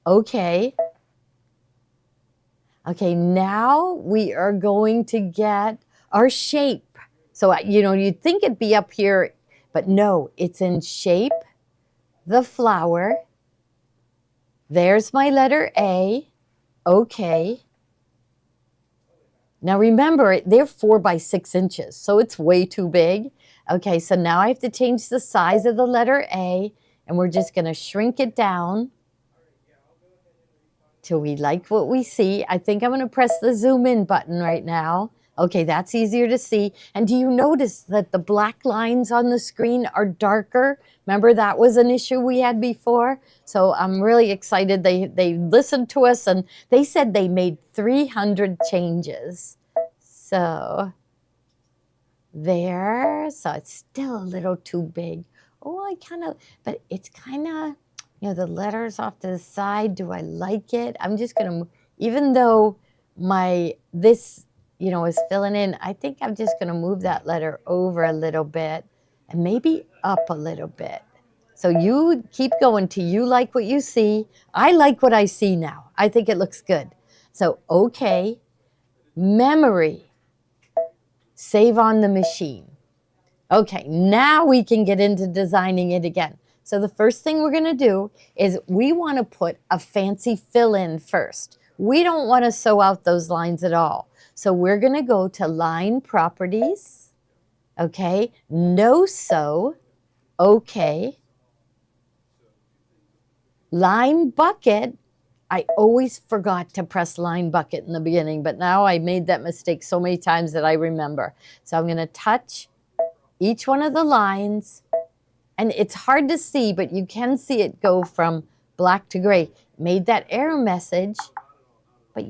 OK. Okay, now we are going to get our shape. So, you'd think it'd be up here, but no, it's in shape, the flower. There's my letter A. OK. Now remember, they're 4 by 6 inches, so it's way too big. Okay, so now I have to change the size of the letter A, and we're just going to shrink it down till we like what we see. I think I'm going to press the zoom in button right now. Okay, that's easier to see. And do you notice that the black lines on the screen are darker? Remember that was an issue we had before? So I'm really excited. They listened to us, and they said they made 300 changes. So there. So it's still a little too big. Oh, but it's kind of, the letters off to the side. Do I like it? I'm just going to, even though this is filling in, I think I'm just going to move that letter over a little bit and maybe up a little bit. So you keep going till you like what you see. I like what I see now. I think it looks good. So, OK, memory, save on the machine. Okay, now we can get into designing it again. So the first thing we're going to do is we want to put a fancy fill in first. We don't want to sew out those lines at all. So we're going to go to line properties. Okay, no sew. Okay. Line bucket. I always forgot to press line bucket in the beginning, but now I made that mistake so many times that I remember. So I'm going to touch each one of the lines. And it's hard to see, but you can see it go from black to gray. Made that error message. But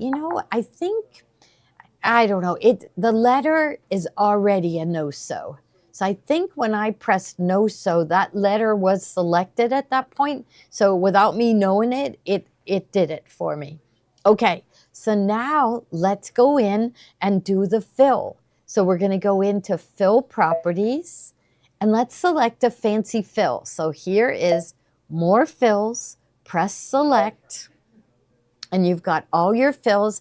I don't know. The letter is already a no-sew. So I think when I pressed no-sew, that letter was selected at that point. So without me knowing it, it did it for me. Okay, so now let's go in and do the fill. So we're going to go into fill properties. And let's select a fancy fill. So here is more fills, press select, and you've got all your fills.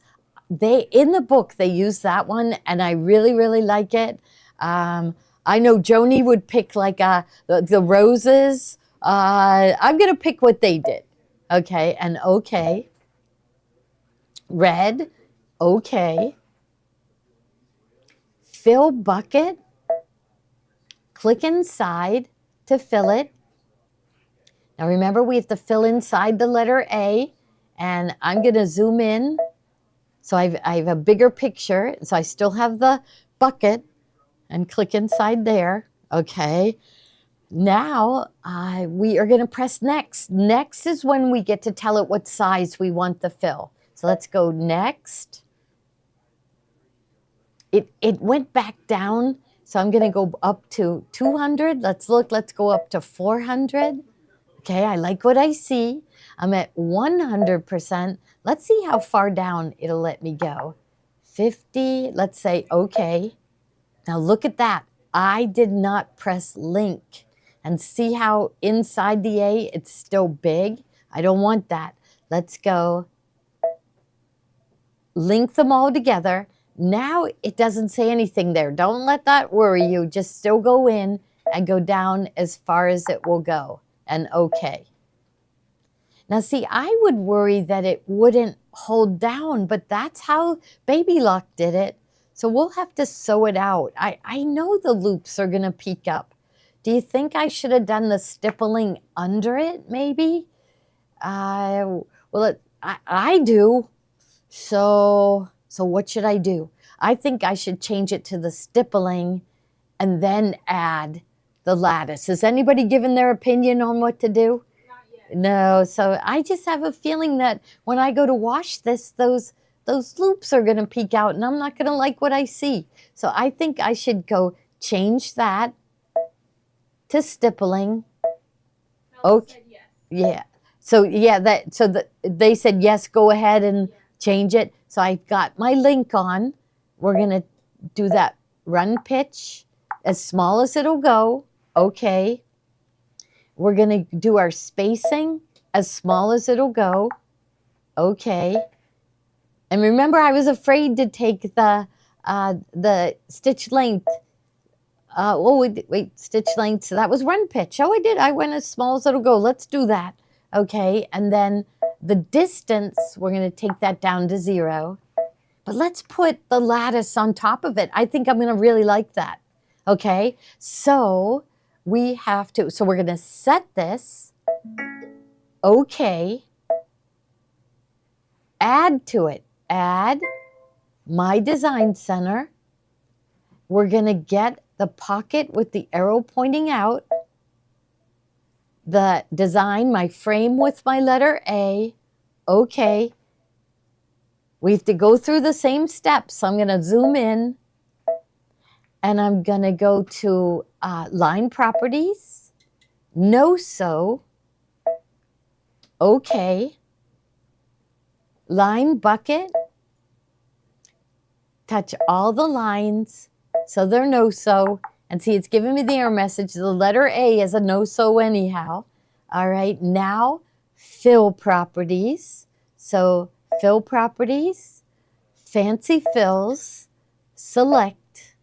In the book, they use that one, and I really, really like it. I know Joni would pick like the roses. I'm going to pick what they did. Okay, and OK. Red, OK. Fill bucket. Click inside to fill it. Now remember, we have to fill inside the letter A, and I'm going to zoom in. So I have a bigger picture, so I still have the bucket, and click inside there. Okay. Now we are going to press next. Next is when we get to tell it what size we want the fill. So let's go next. It went back down. So I'm going to go up to 200. Let's go up to 400. Okay, I like what I see. I'm at 100%. Let's see how far down it'll let me go. 50, let's say, okay. Now look at that. I did not press link. And see how inside the A it's still big? I don't want that. Let's go link them all together. Now it doesn't say anything there. Don't let that worry you. Just still go in and go down as far as it will go. And okay. Now see, I would worry that it wouldn't hold down, but that's how Baby Lock did it. So we'll have to sew it out. I know the loops are going to peek up. Do you think I should have done the stippling under it, maybe? Well, I do. So what should I do? I think I should change it to the stippling and then add the lattice. Has anybody given their opinion on what to do? Not yet. No, so I just have a feeling that when I go to wash this, those loops are going to peek out and I'm not going to like what I see. So I think I should go change that to stippling. Okay. Said yes. Yeah. So yeah, they said yes, go ahead and change it. So I've got my link on. We're going to do that run pitch as small as it'll go. Okay. We're going to do our spacing as small as it'll go. Okay. And remember, I was afraid to take the stitch length. Wait, stitch length. So that was run pitch. Oh, I did. I went as small as it'll go. Let's do that. Okay. And then the distance, we're going to take that down to 0. But let's put the lattice on top of it. I think I'm going to really like that. Okay. So we have to, so we're going to set this. Okay. Add to it. Add my design center. We're going to get the pocket with the arrow pointing out. The design, my frame with my letter A. Okay. We have to go through the same steps. So I'm going to zoom in and I'm going to go to line properties. No sew. Okay. Line bucket. Touch all the lines so they're no sew. And see, it's giving me the error message. The letter A is a no sew anyhow. All right, now fill properties. So fill properties, fancy fills, select.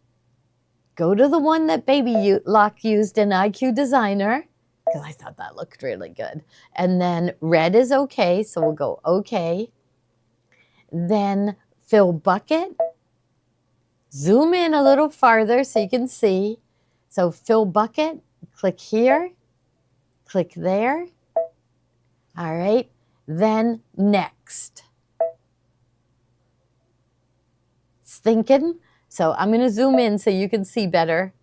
Go to the one that Baby Lock used in IQ Designer, because I thought that looked really good. And then red is okay, so we'll go okay. Then fill bucket. Zoom in a little farther so you can see. So fill bucket, click here, click there. All right, then next. It's thinking. So I'm going to zoom in so you can see better.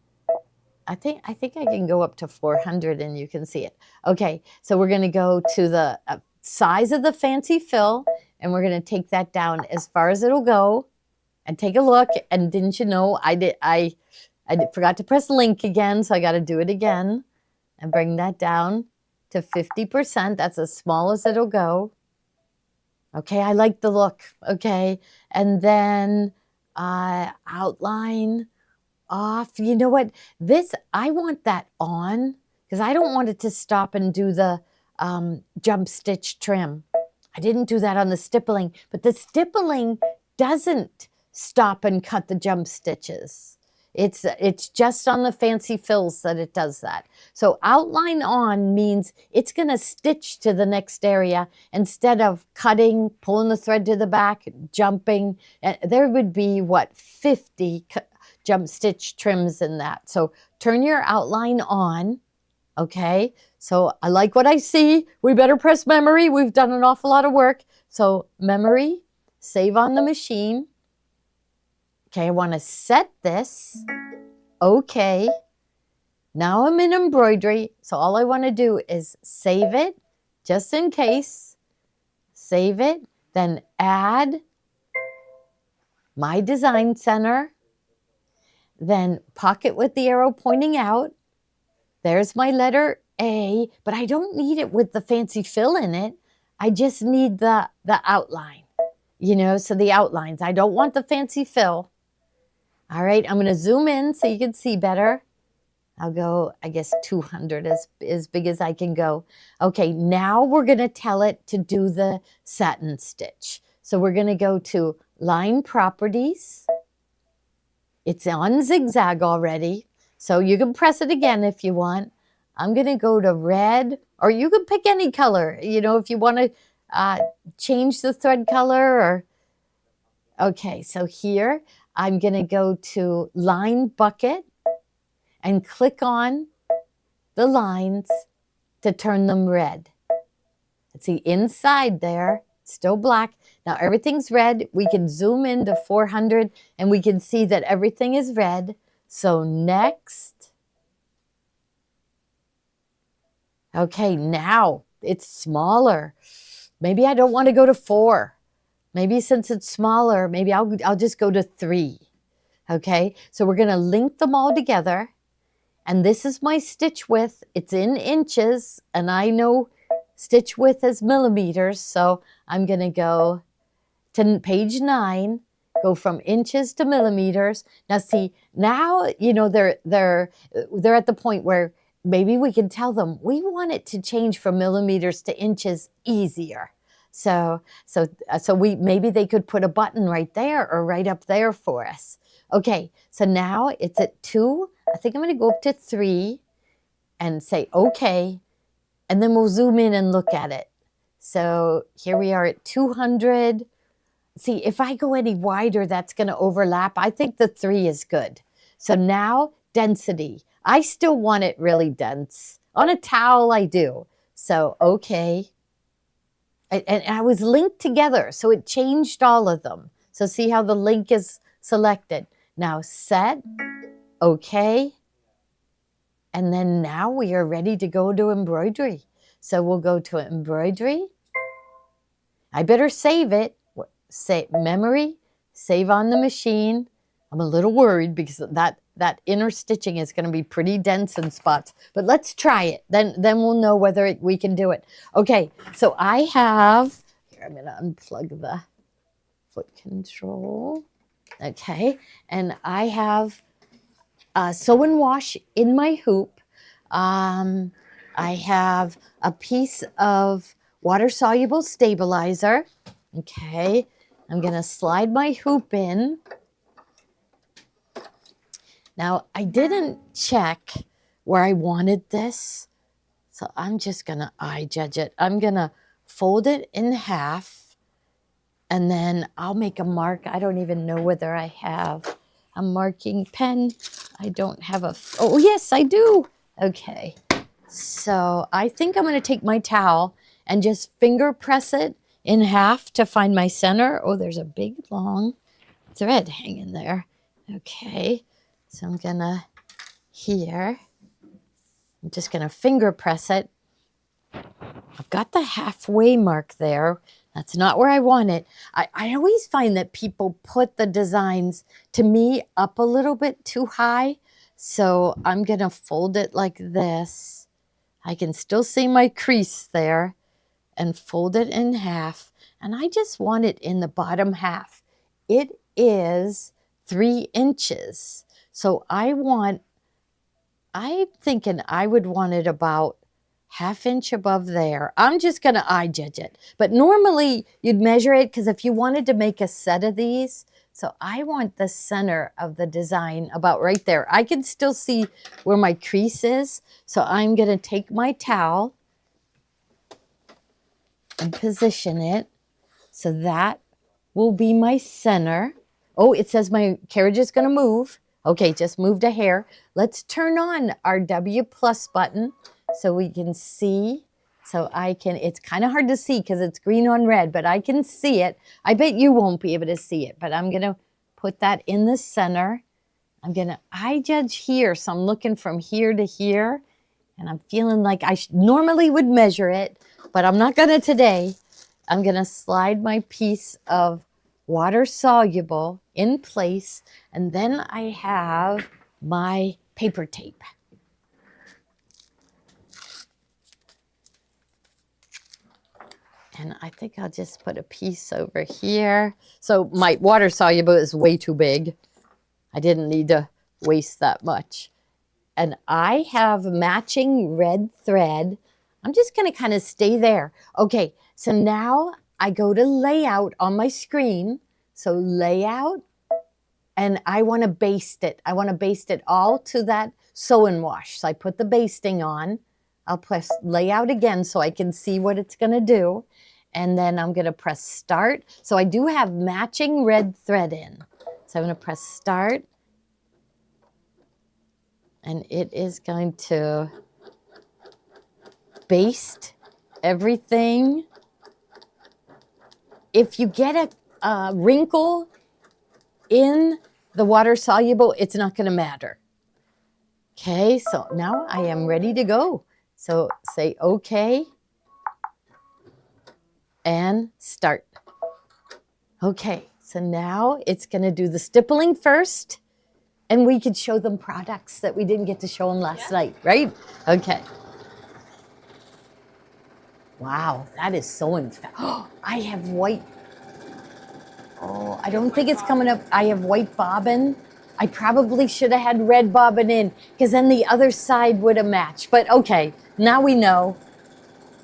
I think I can go up to 400 and you can see it. Okay, so we're going to go to the size of the fancy fill and we're going to take that down as far as it'll go. And take a look, and didn't you know I forgot to press link again, so I got to do it again and bring that down to 50%. That's as small as it'll go. Okay, I like the look. Okay, and then outline off. You know what? This, I want that on because I don't want it to stop and do the jump stitch trim. I didn't do that on the stippling, but the stippling doesn't stop and cut the jump stitches. It's just on the fancy fills that it does that. So outline on means it's going to stitch to the next area instead of cutting, pulling the thread to the back, jumping. There would be, what, 50 jump stitch trims in that. So turn your outline on, okay? So I like what I see. We better press memory. We've done an awful lot of work. So memory, save on the machine. Okay, I want to set this. Okay. Now I'm in embroidery. So all I want to do is save it, just in case. Save it. Then add my design center. Then pocket with the arrow pointing out. There's my letter A, but I don't need it with the fancy fill in it. I just need the outline, you know, so the outlines. I don't want the fancy fill. All right, I'm going to zoom in so you can see better. I'll go, I guess, 200 as big as I can go. Okay, now we're going to tell it to do the satin stitch. So we're going to go to Line Properties. It's on zigzag already, so you can press it again if you want. I'm going to go to red, or you can pick any color, you know, if you want to change the thread color. Or okay, so here I'm going to go to Line Bucket and click on the lines to turn them red. See, inside there, still black. Now everything's red. We can zoom into 400 and we can see that everything is red. So next. Okay, now it's smaller. Maybe I don't want to go to 4. Maybe since it's smaller, maybe I'll just go to 3. Okay, so we're going to link them all together. And this is my stitch width. It's in inches, and I know stitch width is millimeters, so I'm going to go to page 9, go from inches to millimeters. Now see, now you know they're at the point where maybe we can tell them we want it to change from millimeters to inches easier. So we maybe they could put a button right there or right up there for us. Okay, so now it's at 2. I think I'm going to go up to 3 and say okay, and then we'll zoom in and look at it. So here we are at 200. See, if I go any wider, that's going to overlap. I think the 3 is good. So now density. I still want it really dense. On a towel, I do. So, okay. And I was linked together, so it changed all of them. So see how the link is selected. Now set, okay. And then now we are ready to go to embroidery. So we'll go to embroidery. I better save it. Save memory, save on the machine. I'm a little worried because that inner stitching is going to be pretty dense in spots. But let's try it. Then we'll know whether we can do it. Okay, so I have, here I'm going to unplug the foot control. Okay, and I have sew and wash in my hoop. I have a piece of water-soluble stabilizer. Okay, I'm going to slide my hoop in. Now, I didn't check where I wanted this, so I'm just going to eye judge it. I'm going to fold it in half, and then I'll make a mark. I don't even know whether I have a marking pen. I don't have a, oh yes, I do. Okay, so I think I'm going to take my towel and just finger press it in half to find my center. Oh, there's a big long thread hanging there. Okay, so I'm gonna here, I'm just gonna finger press it. I've got the halfway mark there. That's not where I want it. I always find that people put the designs, to me, up a little bit too high. So I'm gonna fold it like this. I can still see my crease there, and fold it in half. And I just want it in the bottom half. It is 3 inches. So I'm thinking I would want it about 1/2 inch above there. I'm just going to eye judge it. But normally you'd measure it because if you wanted to make a set of these, so I want the center of the design about right there. I can still see where my crease is. So I'm going to take my towel and position it so that will be my center. Oh, it says my carriage is going to move. Okay, just moved a hair. Let's turn on our W+ button so we can see. So I can, it's kind of hard to see because it's green on red, but I can see it. I bet you won't be able to see it, but I'm going to put that in the center. I'm going to eye judge here. So I'm looking from here to here, and I'm feeling like I normally would measure it, but I'm not going to today. I'm going to slide my piece of water soluble in place, and then I have my paper tape. And I think I'll just put a piece over here. So my water soluble is way too big. I didn't need to waste that much. And I have matching red thread. I'm just going to kind of stay there. Okay, so now I go to layout on my screen. So layout, and I want to baste it. I want to baste it all to that sew and wash. So I put the basting on. I'll press layout again so I can see what it's going to do. And then I'm going to press start. So I do have matching red thread in. So I'm going to press start. And it is going to baste everything. If you get a wrinkle in the water soluble, it's not going to matter. Okay, so now I am ready to go. So say okay and start. Okay, so now it's going to do the stippling first, and we could show them products that we didn't get to show them last night, right? Okay. Wow, that is sewing fast. Oh, I have white. Oh, I don't think it's coming up. I have white bobbin. I probably should have had red bobbin in, because then the other side would have matched. But okay, now we know.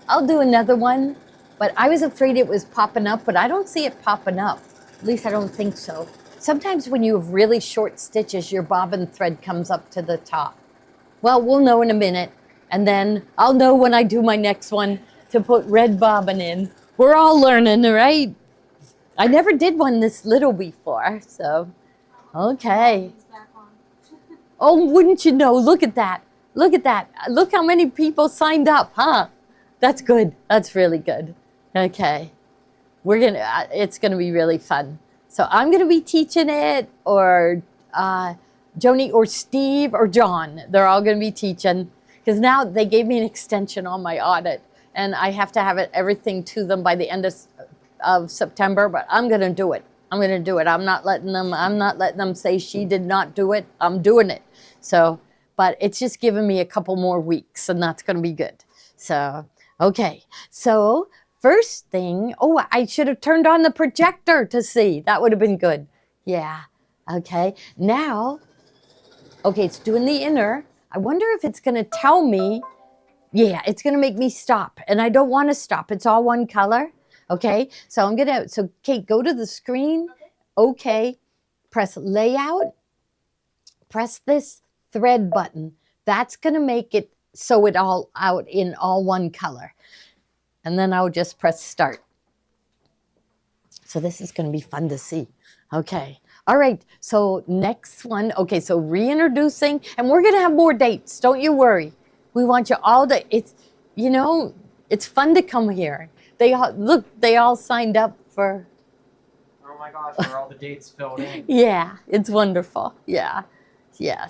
I'll do another one, but I was afraid it was popping up, but I don't see it popping up. At least I don't think so. Sometimes when you have really short stitches, your bobbin thread comes up to the top. Well, we'll know in a minute, and then I'll know when I do my next one to put red bobbin in. We're all learning, right? I never did one this little before, so, okay. Oh, wouldn't you know, look at that. Look at that. Look how many people signed up, huh? That's good. That's really good. Okay. It's gonna be really fun. So I'm gonna be teaching it, or Joni or Steve or John. They're all gonna be teaching, because now they gave me an extension on my audit, and I have to have everything to them by the end of September, but I'm gonna do it. I'm gonna do it. I'm not letting them say she did not do it. I'm doing it. So, but it's just giving me a couple more weeks, and that's gonna be good. So, okay. So first thing, oh, I should have turned on the projector to see. That would have been good. Yeah. Okay. Now, okay, it's doing the inner. I wonder if it's gonna tell me. Yeah, it's gonna make me stop, and I don't want to stop. It's all one color. Okay, so Kate, go to the screen. Okay, press layout, press this thread button. That's gonna make it sew it all out in all one color. And then I'll just press start. So this is gonna be fun to see. Okay, all right, so next one. Okay, so reintroducing, and we're gonna have more dates, don't you worry. We want you all to, it's fun to come here. They all signed up for. Oh my gosh, are all the dates filled in? Yeah, it's wonderful. Yeah.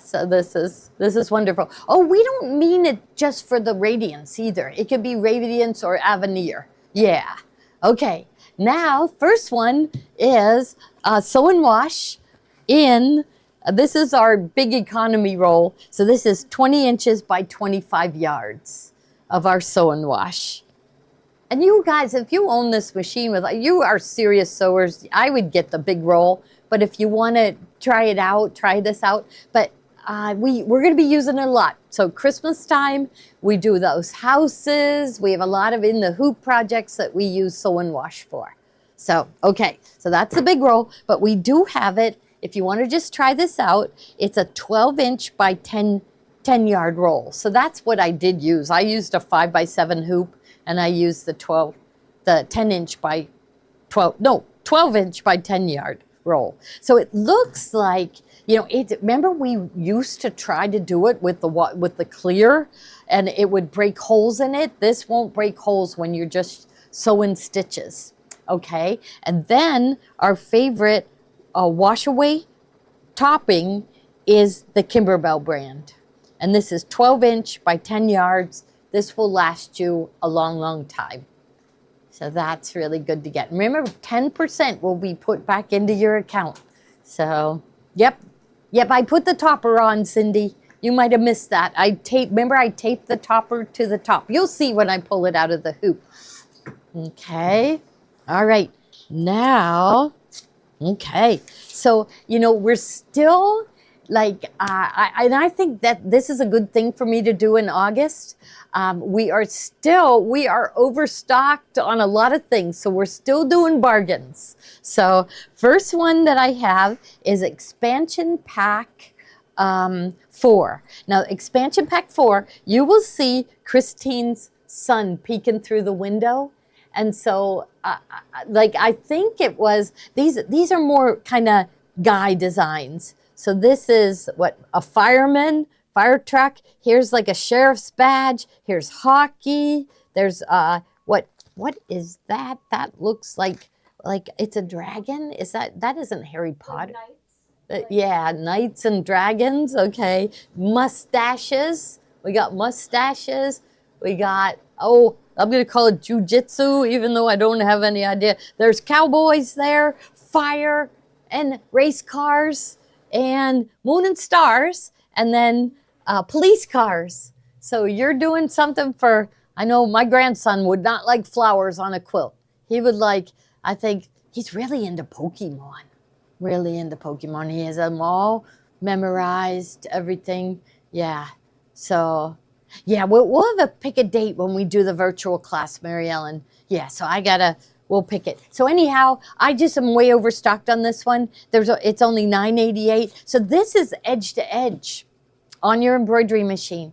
So this is wonderful. Oh, we don't mean it just for the Radiance either. It could be Radiance or Avenir. Yeah. Okay. Now, first one is sew and wash in. This is our big economy roll. So this is 20 inches by 25 yards of our sew and wash. And you guys, if you own this machine, you are serious sewers, I would get the big roll. But if you want to try this out. But we're going to be using it a lot. So Christmas time, we do those houses. We have a lot of in the hoop projects that we use sew and wash for. So, okay, so that's the big roll. But we do have it. If you want to just try this out, it's a 12-inch by 10-yard roll. So that's what I did use. I used a 5x7 hoop. And I used the 10-inch by 12-inch by 10-yard roll. So it looks like, remember we used to try to do it with the clear, and it would break holes in it. This won't break holes when you're just sewing stitches, okay? And then our favorite wash away topping is the Kimberbell brand. And this is 12-inch by 10 yards. This will last you a long, long time. So that's really good to get. And remember, 10% will be put back into your account. So, yep, I put the topper on, Cindy. You might have missed that. Remember I taped the topper to the top. You'll see when I pull it out of the hoop. Okay, all right. Now, Okay, so we're still like, and I think that this is a good thing for me to do in August. We are overstocked on a lot of things, so we're still doing bargains. So first one that I have is expansion pack 4. Now expansion pack 4, you will see Christine's son peeking through the window. And so, like, I think it was, these are more kind of guy designs. So this is what, a fireman, fire truck. Here's like a sheriff's badge. Here's hockey. There's, what is that? That looks like it's a dragon. That isn't Harry Potter. Yeah, knights and dragons. Okay. Mustaches. We got mustaches. We got, I'm going to call it jujitsu, even though I don't have any idea. There's cowboys there, fire, and race cars, and moon and stars, and then police cars. So you're doing something for, I know my grandson would not like flowers on a quilt. He would like, I think, he's really into Pokemon. Really into Pokemon. He has them all memorized, everything. Yeah. So, yeah, we'll have a pick a date when we do the virtual class, Mary Ellen. Yeah, so we'll pick it. So anyhow, I just am way overstocked on this one. It's only $9.88. So this is edge to edge on your embroidery machine.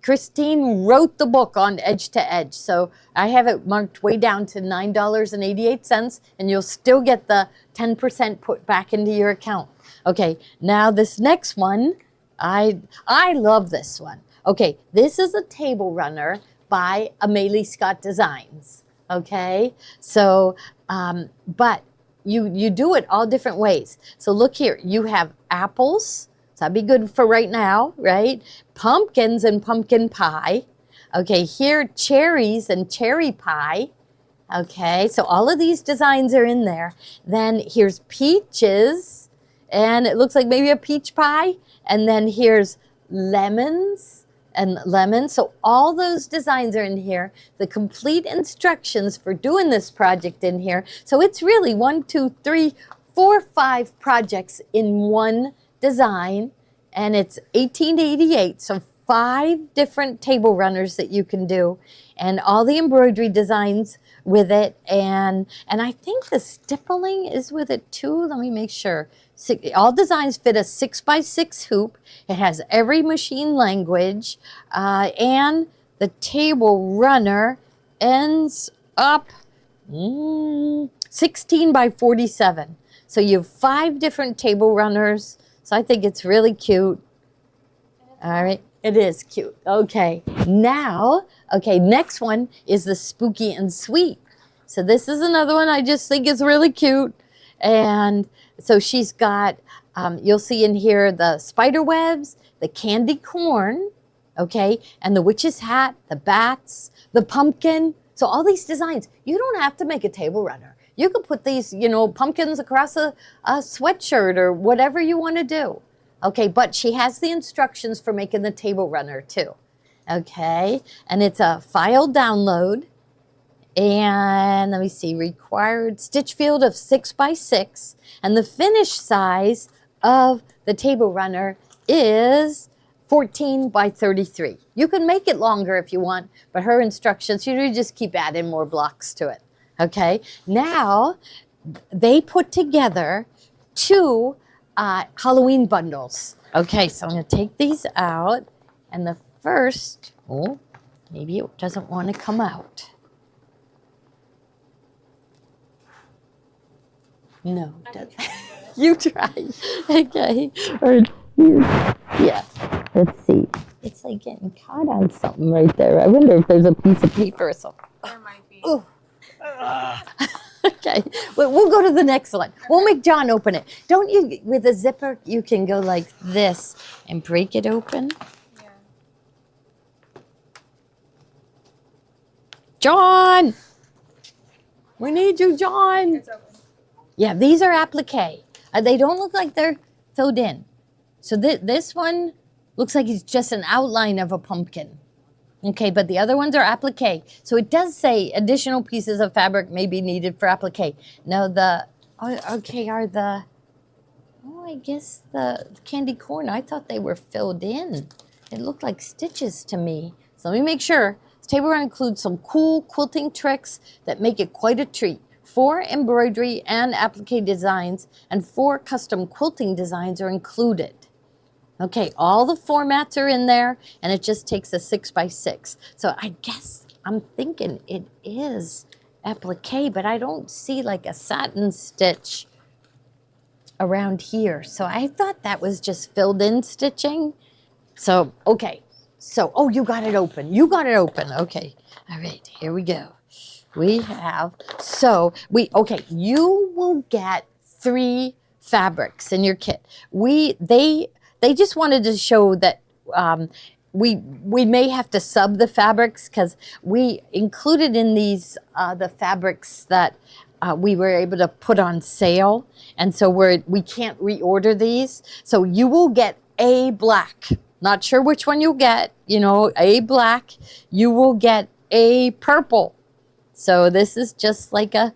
Christine wrote the book on edge to edge. So I have it marked way down to $9.88, and you'll still get the 10% put back into your account. Okay, now this next one, I love this one. Okay, this is a table runner by Amelie Scott Designs. Okay, so, but you do it all different ways. So look here, you have apples. So that'd be good for right now, right? Pumpkins and pumpkin pie. Okay, here, cherries and cherry pie. Okay, so all of these designs are in there. Then here's peaches, and it looks like maybe a peach pie. And then here's lemons and lemons. So all those designs are in here. The complete instructions for doing this project in here. So it's really 1, 2, 3, 4, 5 projects in one design, and it's $18.88. So 5 different table runners that you can do, and all the embroidery designs with it, and I think the stippling is with it too. Let me make sure. All designs fit a 6x6 hoop. It has every machine language, and the table runner ends up 16 by 47. So you have 5 different table runners. So I think it's really cute. All right, it is cute. Okay, now, next one is the spooky and sweet. So this is another one I just think is really cute. And so she's got, you'll see in here the spider webs, the candy corn, okay, and the witch's hat, the bats, the pumpkin. So all these designs, you don't have to make a table runner. You could put these, pumpkins across a sweatshirt or whatever you want to do. Okay, but she has the instructions for making the table runner too. Okay, and it's a file download. And let me see, required stitch field of 6x6. And the finished size of the table runner is 14 by 33. You can make it longer if you want, but her instructions, you just keep adding more blocks to it. Okay, now they put together 2 Halloween bundles. Okay, so I'm going to take these out, and the first, maybe it doesn't want to come out. No, it doesn't. You try. Okay. Yeah, let's see. It's like getting caught on something right there. I wonder if there's a piece of paper or something. There might be. Ooh. Okay, we'll go to the next one. We'll make John open it. Don't you, with a zipper, you can go like this and break it open? Yeah. John! We need you, John. It's open. Yeah, these are applique. They don't look like they're filled in. So this one looks like it's just an outline of a pumpkin. Okay, but the other ones are applique. So it does say additional pieces of fabric may be needed for applique. Now the Oh, okay, are the, oh, I guess the candy corn, I thought they were filled in. It looked like stitches to me. So let me make sure. This table run includes some cool quilting tricks that make it quite a treat. 4 embroidery and applique designs and 4 custom quilting designs are included. Okay, all the formats are in there, and it just takes a 6x6. So I guess I'm thinking it is applique, but I don't see like a satin stitch around here. So I thought that was just filled in stitching. So, okay. So, oh, you got it open. You got it open. Okay. All right, here we go. We have, so okay, you will get 3 fabrics in your kit. They just wanted to show that we may have to sub the fabrics because we included in these the fabrics that we were able to put on sale, and so we can't reorder these. So you will get a black. Not sure which one you'll get. You know, a black. You will get a purple. So this is just like a,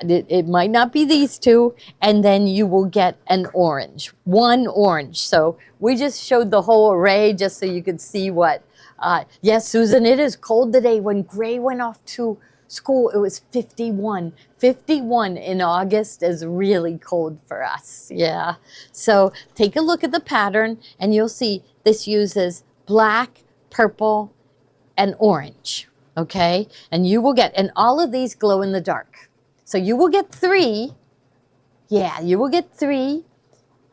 it might not be these 2, and then you will get an orange, 1 orange. So we just showed the whole array just so you could see what, yes, Susan, it is cold today. When Gray went off to school, it was 51. 51 in August is really cold for us, yeah. So take a look at the pattern, and you'll see this uses black, purple, and orange. Okay, and you will get, and all of these glow in the dark. So you will get 3. Yeah, you will get 3.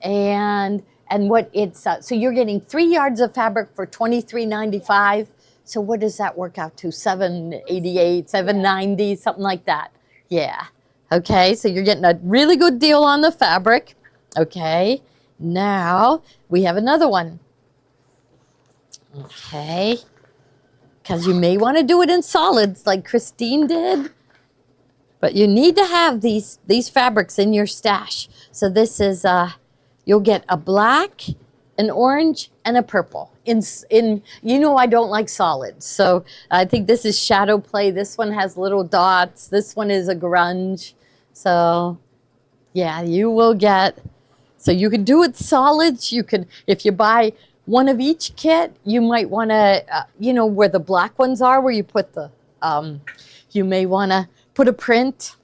And what it's, so you're getting 3 yards of fabric for $23.95. So what does that work out to? $7.88, $7.90, something like that. Yeah. Okay, so you're getting a really good deal on the fabric. Okay, now we have another one. Okay. Because you may want to do it in solids like Christine did. But you need to have these fabrics in your stash. So this is, you'll get a black, an orange, and a purple. In you know I don't like solids. So I think this is shadow play. This one has little dots. This one is a grunge. So yeah, you will get, so you can do it solids. You can, if you buy one of each kit, you might want to, you know, where the black ones are, where you put the, you may want to put a print.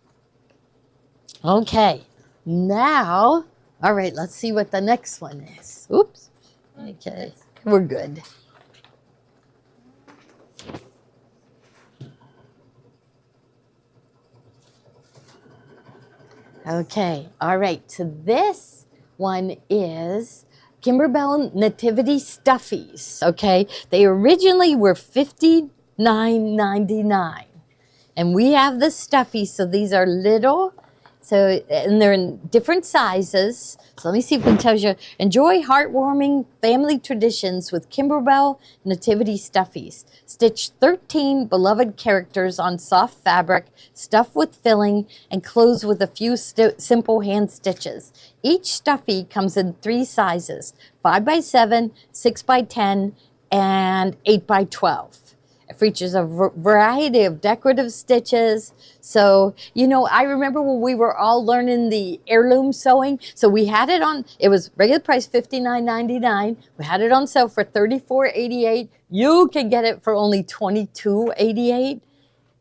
Okay, now, all right, let's see what the next one is. Oops. Okay, we're good. Okay, all right, so this one is Kimberbell Nativity Stuffies, okay? They originally were $59.99. And we have the stuffies, so these are little, so, and they're in different sizes. So let me see if it tells you. Enjoy heartwarming family traditions with Kimberbell Nativity Stuffies. Stitch 13 beloved characters on soft fabric, stuff with filling, and close with a few simple hand stitches. Each stuffy comes in 3 sizes, 5x7, 6x10, and 8x12. It features a variety of decorative stitches. So, you know, I remember when we were all learning the heirloom sewing. So we had it on, it was regular price $59.99. We had it on sale for $34.88. You can get it for only $22.88.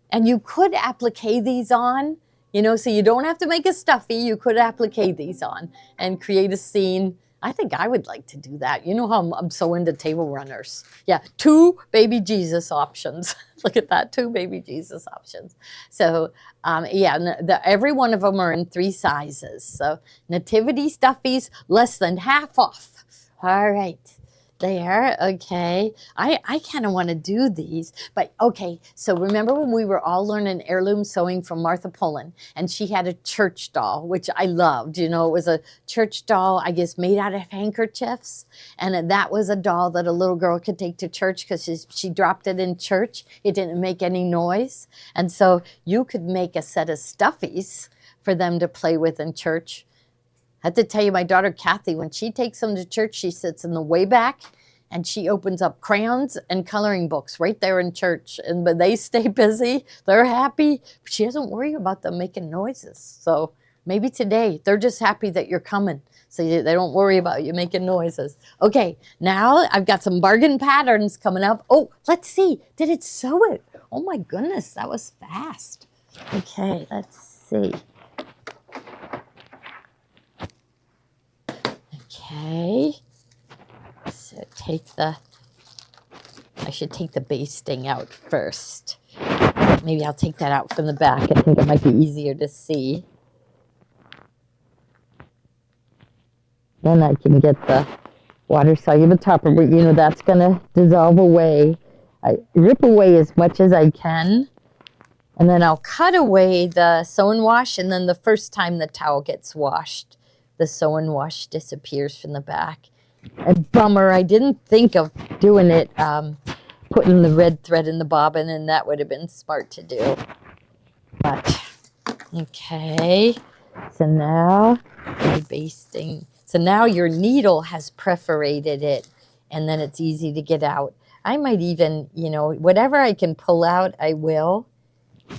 And you could applique these on, you know, so you don't have to make a stuffy. You could applique these on and create a scene. I think I would like to do that. You know how I'm so into table runners. Yeah, 2 baby Jesus options. Look at that, 2 baby Jesus options. So, yeah, every one of them are in 3 sizes. So, nativity stuffies, less than half off. All right. There, okay. I kind of want to do these, but okay. So remember when we were all learning heirloom sewing from Martha Pullen, and she had a church doll, which I loved. You know, it was a church doll, I guess, made out of handkerchiefs, and that was a doll that a little girl could take to church because she dropped it in church. It didn't make any noise, and so you could make a set of stuffies for them to play with in church. I have to tell you, my daughter Kathy, when she takes them to church, she sits in the way back and she opens up crayons and coloring books right there in church. But they stay busy. They're happy. She doesn't worry about them making noises. So maybe today. They're just happy that you're coming. So they don't worry about you making noises. Okay, now I've got some bargain patterns coming up. Oh, let's see. Did it sew it? Oh my goodness, that was fast. Okay, let's see. Okay, so I should take the basting out first. Maybe I'll take that out from the back. I think it might be easier to see. Then I can get the water-soluble topper, but you know that's gonna dissolve away. I rip away as much as I can, and then I'll cut away the sew and wash, and then the first time the towel gets washed, the sew and wash disappears from the back. And bummer, I didn't think of doing it, putting the red thread in the bobbin, and that would have been smart to do. But, okay, so now the basting. So now your needle has perforated it, and then it's easy to get out. I might even, you know, whatever I can pull out, I will.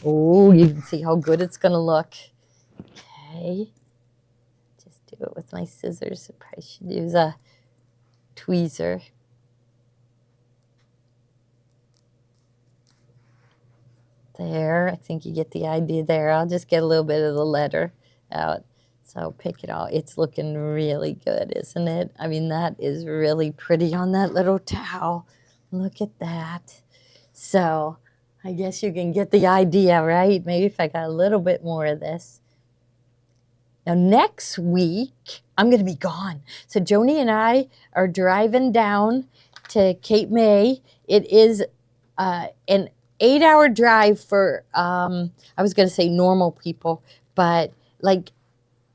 Oh, you can see how good it's going to look. Okay. Just do it with my scissors. I probably should use a tweezer. There, I think you get the idea there. I'll just get a little bit of the letter out. So pick it all. It's looking really good, isn't it? I mean, that is really pretty on that little towel. Look at that. So I guess you can get the idea, right? Maybe if I got a little bit more of this. Now, next week, I'm going to be gone. So Joni and I are driving down to Cape May. It is an 8-hour drive for, I was going to say normal people, but like,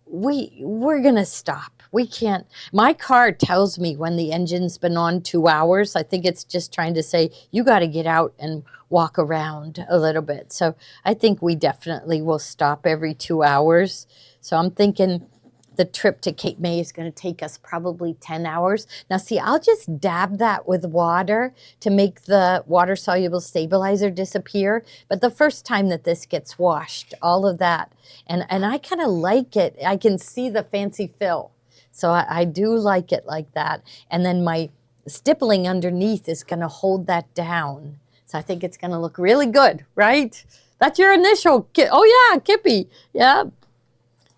we're going to stop. We can't. My car tells me when the engine's been on 2 hours. I think it's just trying to say, you got to get out and walk around a little bit. So I think we definitely will stop every 2 hours. So I'm thinking the trip to Cape May is going to take us probably 10 hours. Now, see, I'll just dab that with water to make the water-soluble stabilizer disappear. But the first time that this gets washed, all of that, and I kind of like it. I can see the fancy fill. So I do like it like that. And then my stippling underneath is going to hold that down. So I think it's going to look really good, right? That's your initial. Oh, yeah, Kippy. Yeah.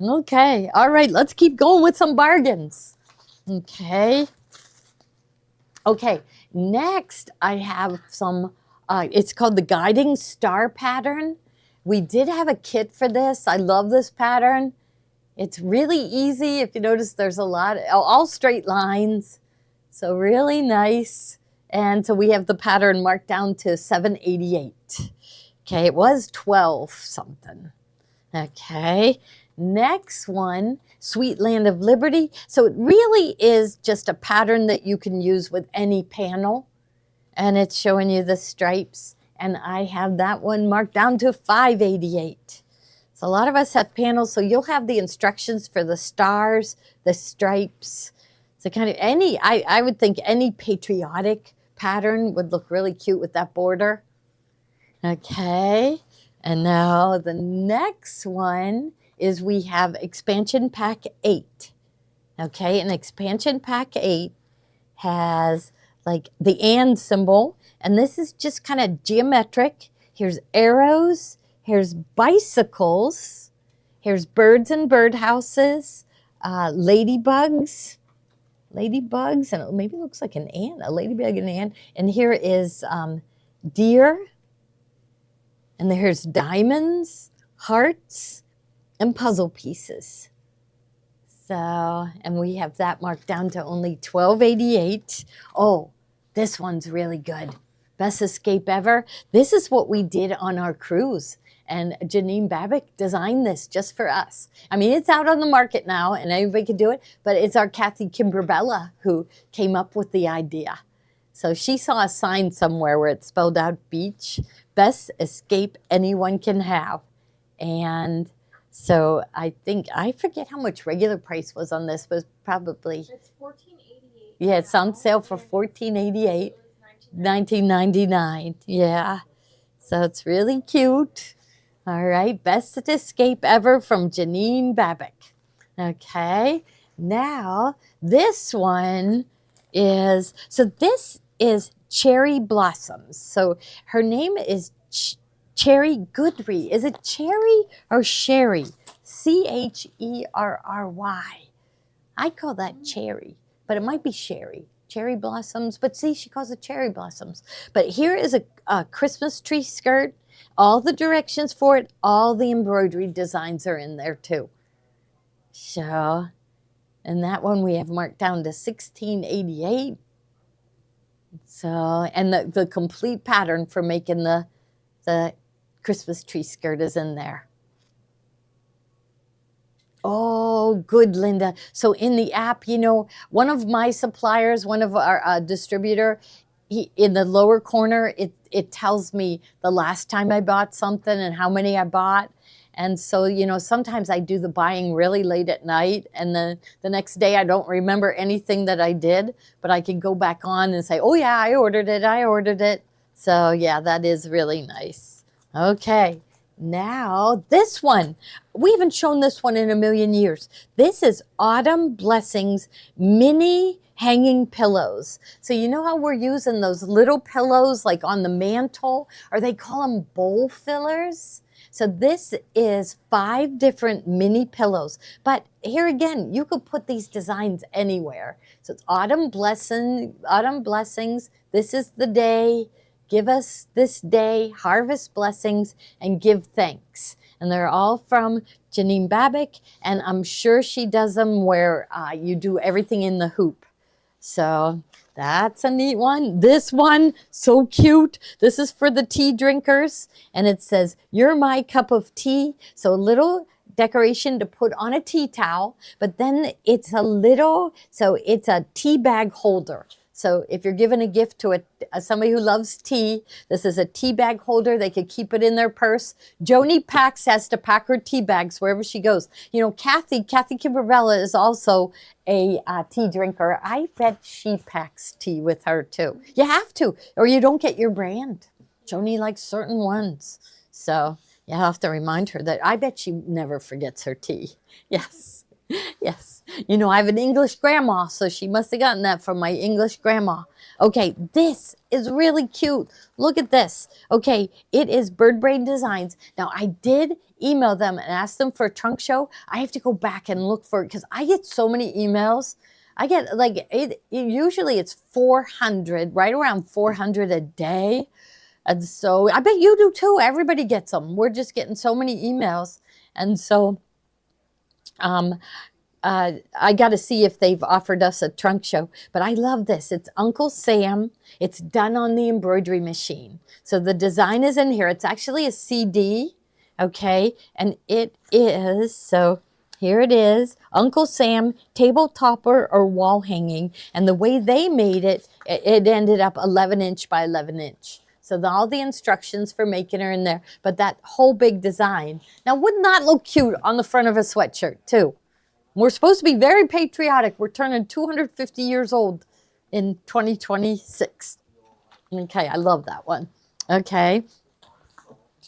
Okay. All right. Let's keep going with some bargains. Okay. Okay. Next, I have some, it's called the Guiding Star pattern. We did have a kit for this. I love this pattern. It's really easy. If you notice, there's a lot, all straight lines. So really nice. And so we have the pattern marked down to 788. Okay, it was 12 something. Okay, next one, Sweet Land of Liberty. So it really is just a pattern that you can use with any panel. And it's showing you the stripes. And I have that one marked down to 588. So a lot of us have panels, so you'll have the instructions for the stars, the stripes. So kind of I would think any patriotic pattern would look really cute with that border. Okay, and now the next one is we have Expansion Pack 8. Okay, and Expansion Pack 8 has like the and symbol, and this is just kind of geometric. Here's arrows, here's bicycles, here's birds and birdhouses, ladybugs, and it maybe looks like an ant, a ladybug and an ant. And here is deer, and there's diamonds, hearts, and puzzle pieces. So, and we have that marked down to only $12.88. Oh, this one's really good. Best escape ever. This is what we did on our cruise. And Janine Babick designed this just for us. I mean, it's out on the market now and anybody can do it, but it's our Kathy Kimberbella who came up with the idea. So she saw a sign somewhere where it spelled out beach, best escape anyone can have. And so I forget how much regular price was on this, but probably. It's $14.88. Yeah, it's on sale for $14.88, $19.99. Yeah, so it's really cute. All right, best escape ever from Janine Babick. Okay, now this one is, so this is Cherry Blossoms. So her name is Cherry Goodry. Is it Cherry or Sherry? Cherry. I call that Cherry, but it might be Sherry. Cherry Blossoms, but see, she calls it Cherry Blossoms. But here is a Christmas tree skirt. All the directions for it, all the embroidery designs are in there too. So, and that one we have marked down to 1688. So, and the complete pattern for making the Christmas tree skirt is in there. Oh, good, Linda. So in the app, you know, one of my suppliers, one of our distributor, in the lower corner, it tells me the last time I bought something and how many I bought. And so, you know, sometimes I do the buying really late at night, and then the next day I don't remember anything that I did, but I can go back on and say, oh yeah, I ordered it. So yeah, that is really nice. Okay, now this one. We haven't shown this one in a million years. This is Autumn Blessings Mini Hanging Pillows. So you know how we're using those little pillows like on the mantle, or they call them bowl fillers? So this is 5 different mini pillows. But here again, you could put these designs anywhere. So it's Autumn Blessings. This is the day. Give us this day, harvest blessings, and give thanks. And they're all from Janine Babick, and I'm sure she does them where you do everything in the hoop. So that's a neat one. This one, so cute. This is for the tea drinkers, and it says, "You're my cup of tea." So a little decoration to put on a tea towel, but then it's it's a tea bag holder. So if you're giving a gift to somebody who loves tea, this is a tea bag holder. They could keep it in their purse. Joni Pax has to pack her tea bags wherever she goes. You know, Kathy Kimberbella is also a tea drinker. I bet she packs tea with her too. You have to, or you don't get your brand. Joni likes certain ones. So you have to remind her that. I bet she never forgets her tea. Yes. Yes. You know, I have an English grandma, so she must have gotten that from my English grandma. Okay, this is really cute. Look at this. Okay, it is Bird Brain Designs. Now, I did email them and ask them for a trunk show. I have to go back and look for it because I get so many emails. I get like, usually it's 400, right around 400 a day. And so I bet you do too. Everybody gets them. We're just getting so many emails. And so I got to see if they've offered us a trunk show, but I love this. It's Uncle Sam. It's done on the embroidery machine. So the design is in here. It's actually a CD, okay? And it is, so here it is, Uncle Sam, table topper or wall hanging. And the way they made it, it ended up 11 inch by 11 inch. So all the instructions for making are in there, but that whole big design. Now, wouldn't that look cute on the front of a sweatshirt too? We're supposed to be very patriotic. We're turning 250 years old in 2026. Okay, I love that one. Okay,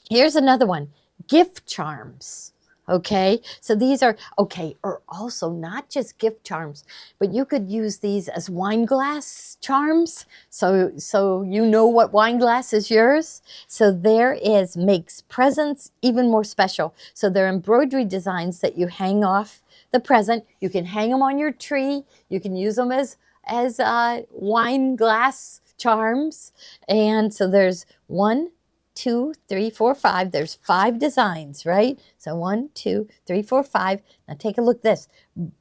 here's another one, gift charms. Okay, so these are, okay, or also not just gift charms, but you could use these as wine glass charms. So you know what wine glass is yours. So there is, makes presents even more special. So they're embroidery designs that you hang off the present. You can hang them on your tree. You can use them as wine glass charms. And so there's 1, 2, 3, 4, 5. There's 5 designs, right? So 1, 2, 3, 4, 5. Now take a look at this.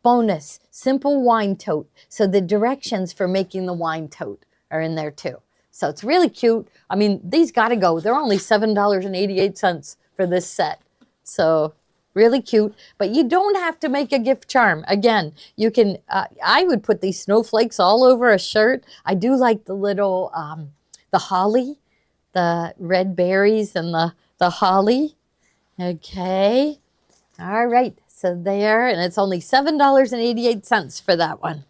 Bonus, simple wine tote. So the directions for making the wine tote are in there too. So it's really cute. I mean, these got to go. They're only $7.88 for this set. So really cute, but you don't have to make a gift charm. Again, you can, I would put these snowflakes all over a shirt. I do like the little, the holly, the red berries and the holly. Okay. All right. So there, and it's only $7.88 for that one.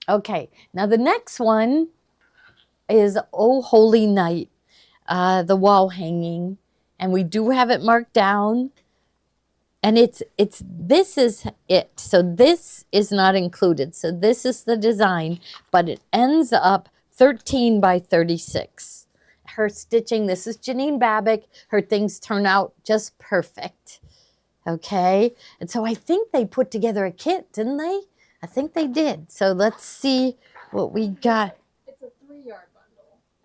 Okay. Now the next one is Oh Holy Night, the wall hanging. and we do have it marked down. And this is it. So this is not included. So this is the design, but it ends up 13 by 36. Her stitching, this is Janine Babick. Her things turn out just perfect. Okay. And so I think they put together a kit, didn't they? I think they did. So let's see what we got. It's a 3-yard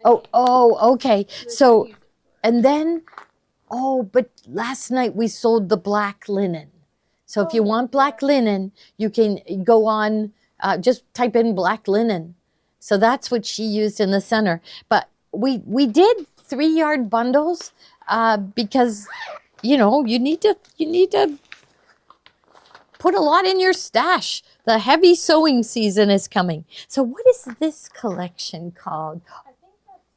bundle. Okay. So, and then, but last night we sold the black linen. So if you want black linen, you can go on, just type in black linen. So that's what she used in the center. But we did 3-yard bundles because, you need to put a lot in your stash. The heavy sewing season is coming. So what is this collection called? I think that's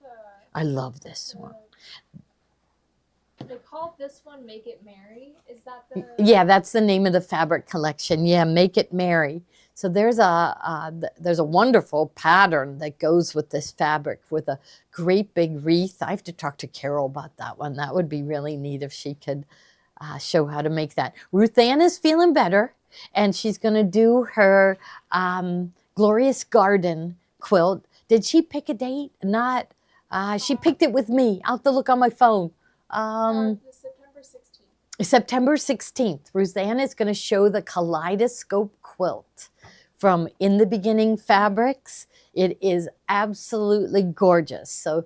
I love this one. They call this one Make It Merry. Is that the... Yeah, that's the name of the fabric collection. Yeah, Make It Merry. So there's a wonderful pattern that goes with this fabric with a great big wreath. I have to talk to Carol about that one. That would be really neat if she could show how to make that. Ruth Ann is feeling better, and she's going to do her Glorious Garden quilt. Did she pick a date? Not. She picked it with me. I'll have to look on my phone. September 16th. September 16th. Roseanne is going to show the Kaleidoscope quilt from In the Beginning Fabrics. It is absolutely gorgeous. So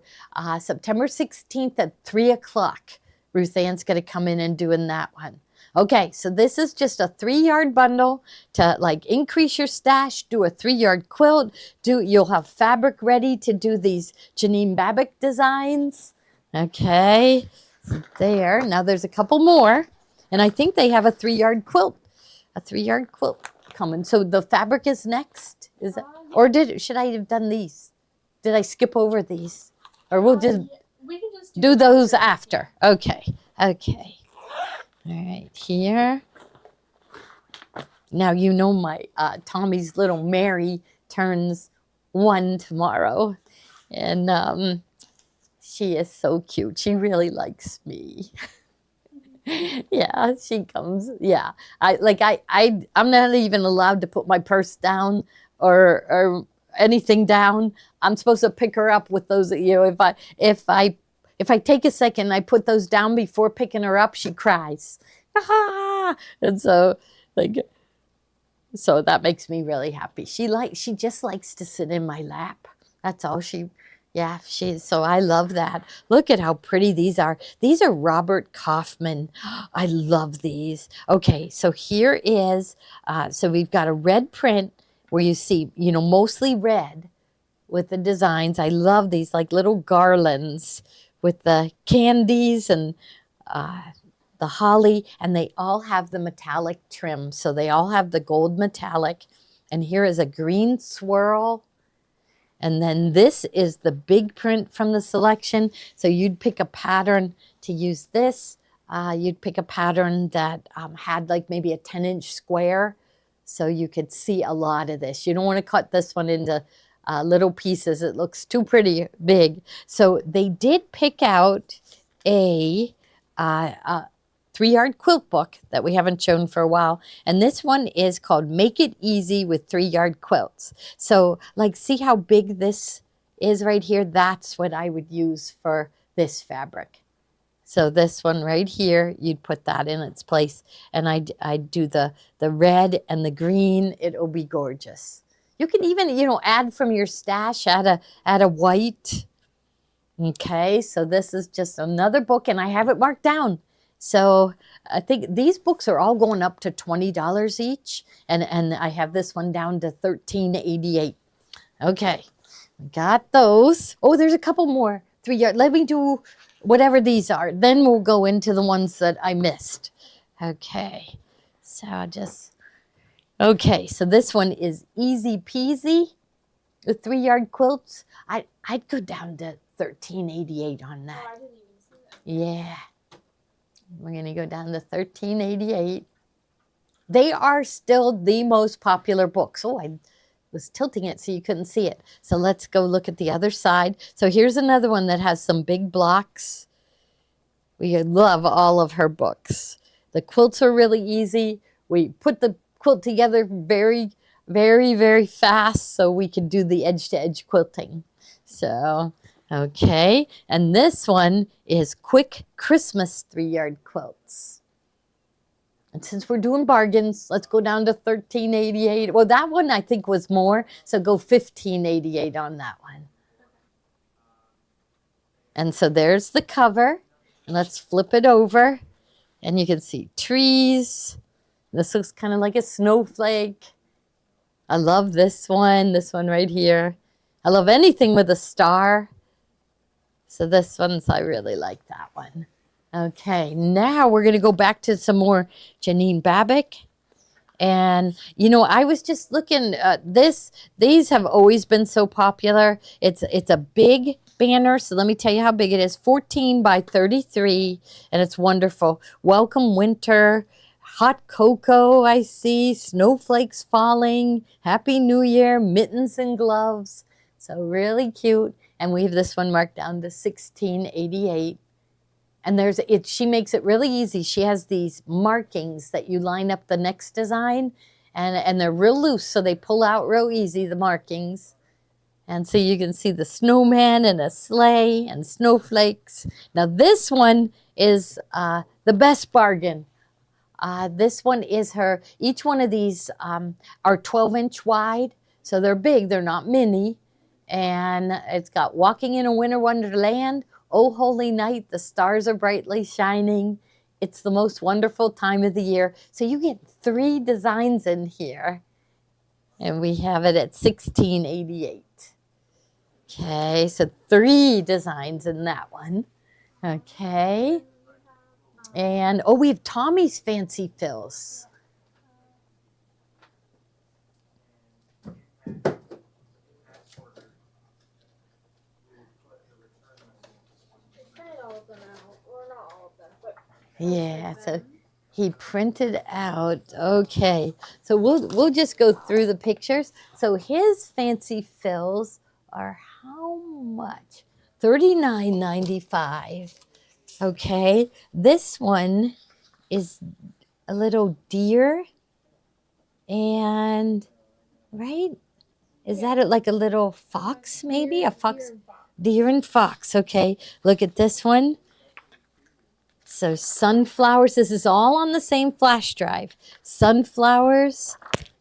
September 16th at 3 o'clock, Ruth Ann's going to come in and doing that one. Okay, so this is just a 3-yard bundle to like increase your stash, do a 3-yard quilt, you'll have fabric ready to do these Janine Babick designs. Okay, so there. Now there's a couple more, and I think they have a 3-yard quilt coming. So the fabric is next, is that, or should I have done these? Did I skip over these, or we'll just we can just do those after? Okay. All right, here. Now my Tommy's little Mary turns 1 tomorrow, and she is so cute. She really likes me. Yeah, she comes. Yeah, I'm not even allowed to put my purse down or anything down. I'm supposed to pick her up with those. If I take a second, I put those down before picking her up, she cries. Ah! And so that makes me really happy. She just likes to sit in my lap. That's all so I love that. Look at how pretty these are. These are Robert Kaufman. I love these. Okay, so here is, so we've got a red print where you see, mostly red with the designs. I love these like little garlands with the candies and the holly, and they all have the metallic trim. So they all have the gold metallic. And here is a green swirl. And then this is the big print from the selection. So you'd pick a pattern to use this. You'd pick a pattern that had like maybe a 10-inch square. So you could see a lot of this. You don't want to cut this one into little pieces. It looks too pretty big. So they did pick out a 3-yard quilt book that we haven't shown for a while. And this one is called Make It Easy with 3-Yard Quilts. So see how big this is right here? That's what I would use for this fabric. So this one right here, you'd put that in its place. And I'd do the red and the green. It'll be gorgeous. You can even, add from your stash, add a white. Okay, so this is just another book, and I have it marked down. So I think these books are all going up to $20 each, and I have this one down to $13.88. Okay, got those. Oh, there's a couple more 3-yard. Let me do whatever these are. Then we'll go into the ones that I missed. Okay, so so this one is easy peasy. The 3-yard quilts. I'd go down to $13.88 on that. Oh, I didn't even see that. Yeah. We're going to go down to $13.88. They are still the most popular books. Oh, I was tilting it so you couldn't see it. So let's go look at the other side. So here's another one that has some big blocks We love all of her books. The quilts are really easy. We put the quilt together very, very, very fast so we could do the edge-to-edge quilting. So, okay. And this one is Quick Christmas 3-yard quilts. And since we're doing bargains, let's go down to $13.88. Well, that one I think was more, so go $15.88 on that one. And so there's the cover. And let's flip it over. And you can see trees. This looks kind of like a snowflake. I love this one right here. I love anything with a star. So this one's, I really like that one. Okay, now we're going to go back to some more Janine Babic. And, you know, I was just looking at this. These have always been so popular. It's a big banner. So let me tell you how big it is. 14 by 33. And it's wonderful. Welcome winter. Hot cocoa, I see. Snowflakes falling. Happy New Year. Mittens and gloves. So really cute. And we have this one marked down to $16.88. And she makes it really easy. She has these markings that you line up the next design, and they're real loose, so they pull out real easy, the markings. And so you can see the snowman and a sleigh and snowflakes. Now this one is the best bargain. This one is each one of these are 12-inch wide, so they're big, they're not mini. And it's got Walking in a Winter Wonderland, Oh Holy Night, the stars are brightly shining. It's the most wonderful time of the year. So you get 3 designs in here. And we have it at $16.88. Okay, so 3 designs in that one. Okay. And, oh, we have Tommy's Fancy Fills. Yeah, so he printed out. Okay, so we'll just go through the pictures. So his fancy fills are how much? $39.95. Okay, this one is a little deer, and right? Is that like a little fox? Maybe a fox. Deer and fox. Okay, look at this one. So sunflowers, this is all on the same flash drive. Sunflowers,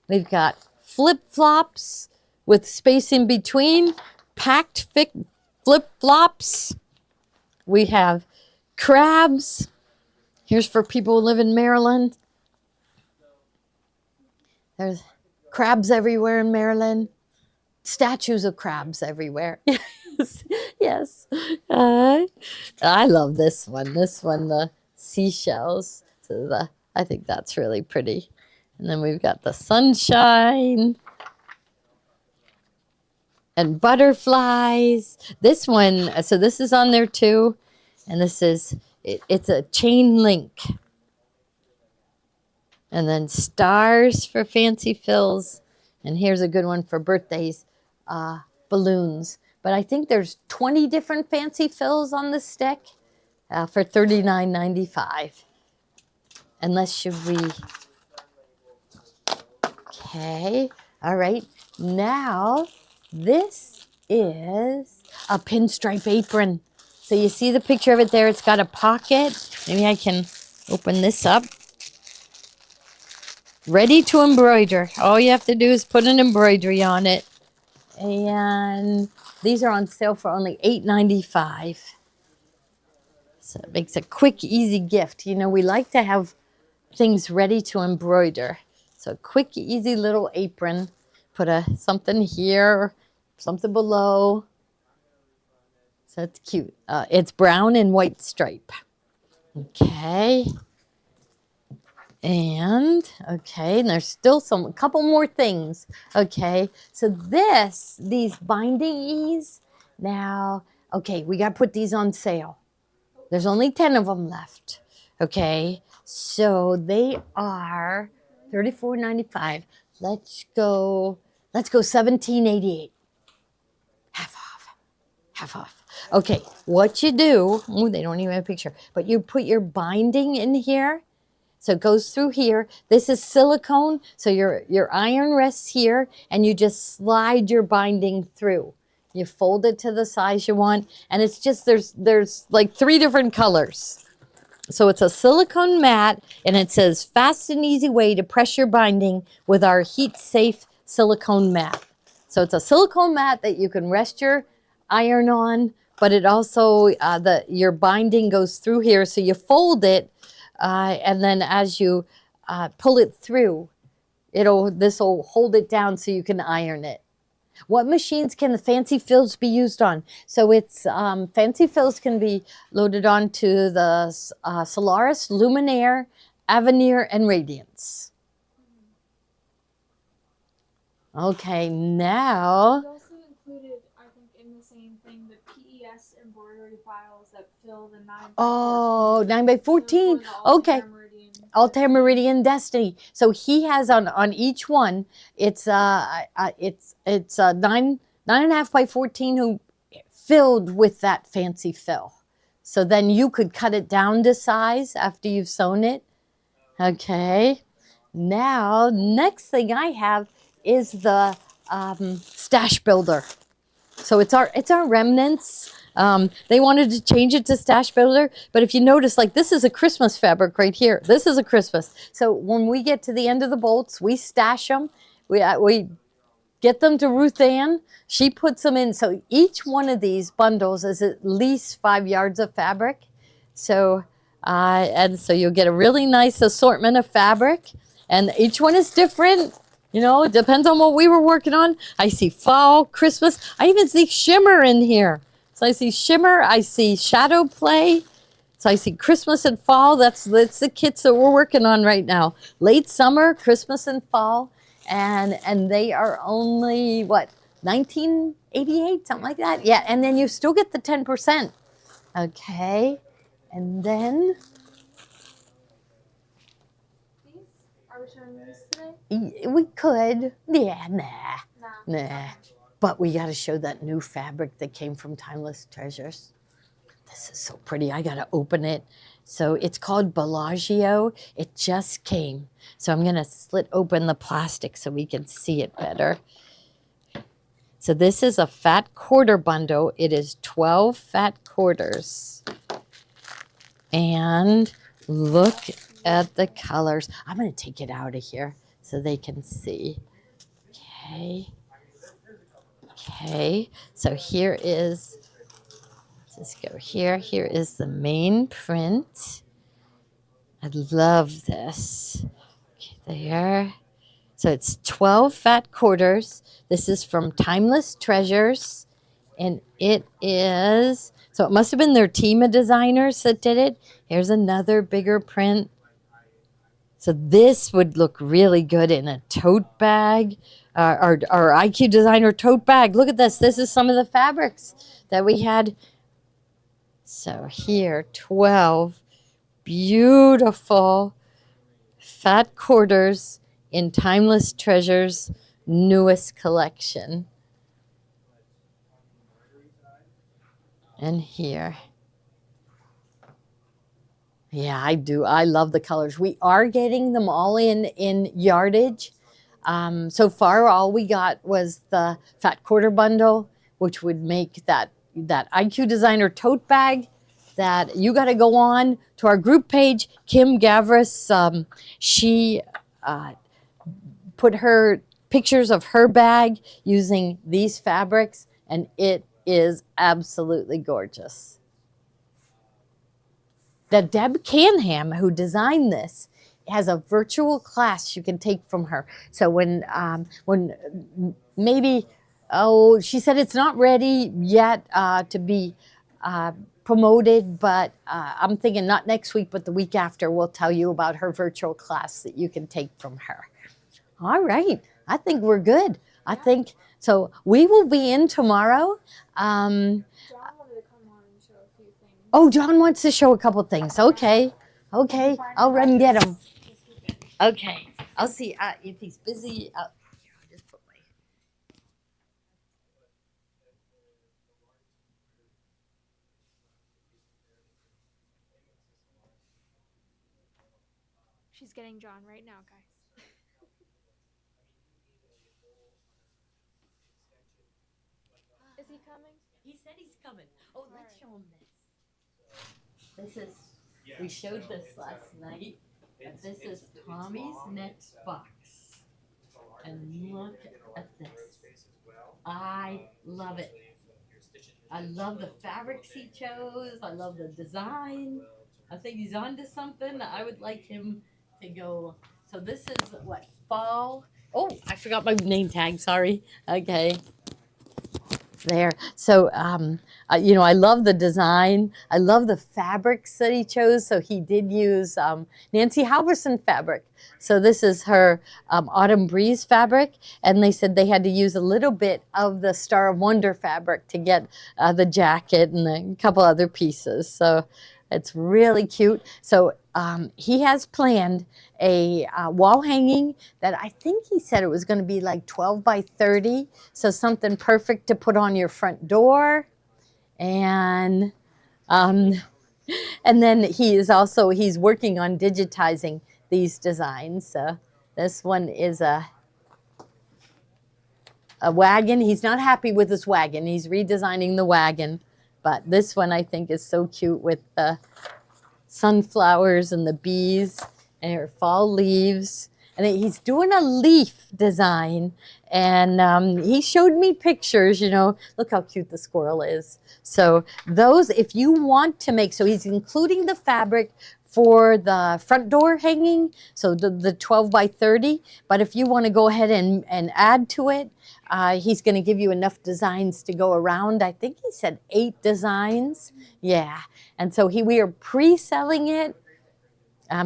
we've got flip-flops with space in between, packed flip-flops. We have crabs. Here's for people who live in Maryland. There's crabs everywhere in Maryland. Statues of crabs everywhere. Yes. I love this one. This one, the seashells. So I think that's really pretty. And then we've got the sunshine and butterflies. This one, so this is on there too. And this is, it's a chain link. And then stars for fancy fills. And here's a good one for birthdays, balloons. But I think there's 20 different fancy fills on the stick for $39.95. Unless should we? Okay. All right. Now, this is a pinstripe apron. So you see the picture of it there. It's got a pocket. Maybe I can open this up. Ready to embroider. All you have to do is put an embroidery on it. And these are on sale for only $8.95. So it makes a quick, easy gift. You know, we like to have things ready to embroider. So quick, easy little apron. Put something here, something below. So it's cute. It's brown and white stripe. Okay. And, okay, and there's still a couple more things. Okay, so these binding ease. Now, okay, we got to put these on sale. There's only 10 of them left. Okay, so they are $34.95. Let's go $17.88. Half half off. Okay, what you do, oh, they don't even have a picture, but you put your binding in here. So it goes through here. This is silicone, so your iron rests here, and you just slide your binding through. You fold it to the size you want, and it's just, there's like 3 different colors. So it's a silicone mat, and it says fast and easy way to press your binding with our heat safe silicone mat. So it's a silicone mat that you can rest your iron on, but it also, your binding goes through here, so you fold it, and then as you pull it through, this will hold it down so you can iron it. What machines can the fancy fills be used on? So it's fancy fills can be loaded onto the Solaris, Luminaire, Avenir, and Radiance. Okay, now. We also included, I think, in the same thing, the PES embroidery files that fill the 9x14. Oh, 9x14. Okay. Altair Meridian Destiny. So he has on each one, it's 9.5 by 14 who filled with that fancy fill. So then you could cut it down to size after you've sewn it. Okay. Now, next thing I have is the stash builder. So it's our remnants. They wanted to change it to stash builder, but if you notice, like this is a Christmas fabric right here. This is a Christmas. So when we get to the end of the bolts, we stash them. We get them to Ruth Ann. She puts them in. So each one of these bundles is at least 5 yards of fabric. So and so you'll get a really nice assortment of fabric, and each one is different. You know, it depends on what we were working on. I see fall, Christmas. I even see shimmer in here. So I see shimmer. I see shadow play. So I see Christmas and fall. That's the kits that we're working on right now. Late summer, Christmas and fall. And they are only, what, 1988, something like that? Yeah, and then you still get the 10%. Okay, and then... Are we showing these today? We could. Yeah, nah. But we got to show that new fabric that came from Timeless Treasures. This is so pretty. I got to open it. So it's called Bellagio. It just came. So I'm going to slit open the plastic so we can see it better. So this is a fat quarter bundle. It is 12 fat quarters. And look at the colors. I'm going to take it out of here so they can see. Okay. So here is, let's just go here. Here is the main print. I love this. Okay, there. So it's 12 fat quarters. This is from Timeless Treasures. And it is, so it must have been their team of designers that did it. Here's another bigger print. So this would look really good in a tote bag, our IQ designer tote bag. Look at this. This is some of the fabrics that we had. So here, 12 beautiful fat quarters in Timeless Treasures' newest collection. And here. Yeah, I do. I love the colors. We are getting them all in yardage. So far, all we got was the fat quarter bundle, which would make that IQ designer tote bag that you got to go on to our group page. Kim Gavris, she put her pictures of her bag using these fabrics, and it is absolutely gorgeous. That Deb Canham, who designed this, has a virtual class you can take from her. So when maybe, she said it's not ready yet to be promoted, but I'm thinking not next week, but the week after, we'll tell you about her virtual class that you can take from her. All right, I think we're good. I think, so we will be in tomorrow. Oh, John wants to show a couple things. Okay. I'll run and get him. Okay. I'll see if he's busy. I'll just put my... She's getting John right now, guys. Is he coming? He said he's coming. Oh, let's show him this. This is, we showed this last night. But this is Tommy's next box. And look at this. I love it. I love the fabrics he chose. I love the design. I think he's onto something. I would like him to go. So this is what, fall? Oh, I forgot my name tag. Sorry. Okay. There. So, you know, I love the design. I love the fabrics that he chose. So he did use Nancy Halverson fabric. So this is her Autumn Breeze fabric. And they said they had to use a little bit of the Star of Wonder fabric to get the jacket and a couple other pieces. So it's really cute. So he has planned a wall hanging that I think he said it was going to be like 12 by 30. So something perfect to put on your front door. And then he's working on digitizing these designs. So this one is a wagon. He's not happy with this wagon. He's redesigning the wagon. But this one I think is so cute with the sunflowers and the bees and her fall leaves. And he's doing a leaf design. And he showed me pictures, you know. Look how cute the squirrel is. So those, if you want to make, so he's including the fabric for the front door hanging, so the 12 by 30. But if you want to go ahead and add to it, he's going to give you enough designs to go around. I think he said 8 designs. Yeah. And so we are pre-selling it.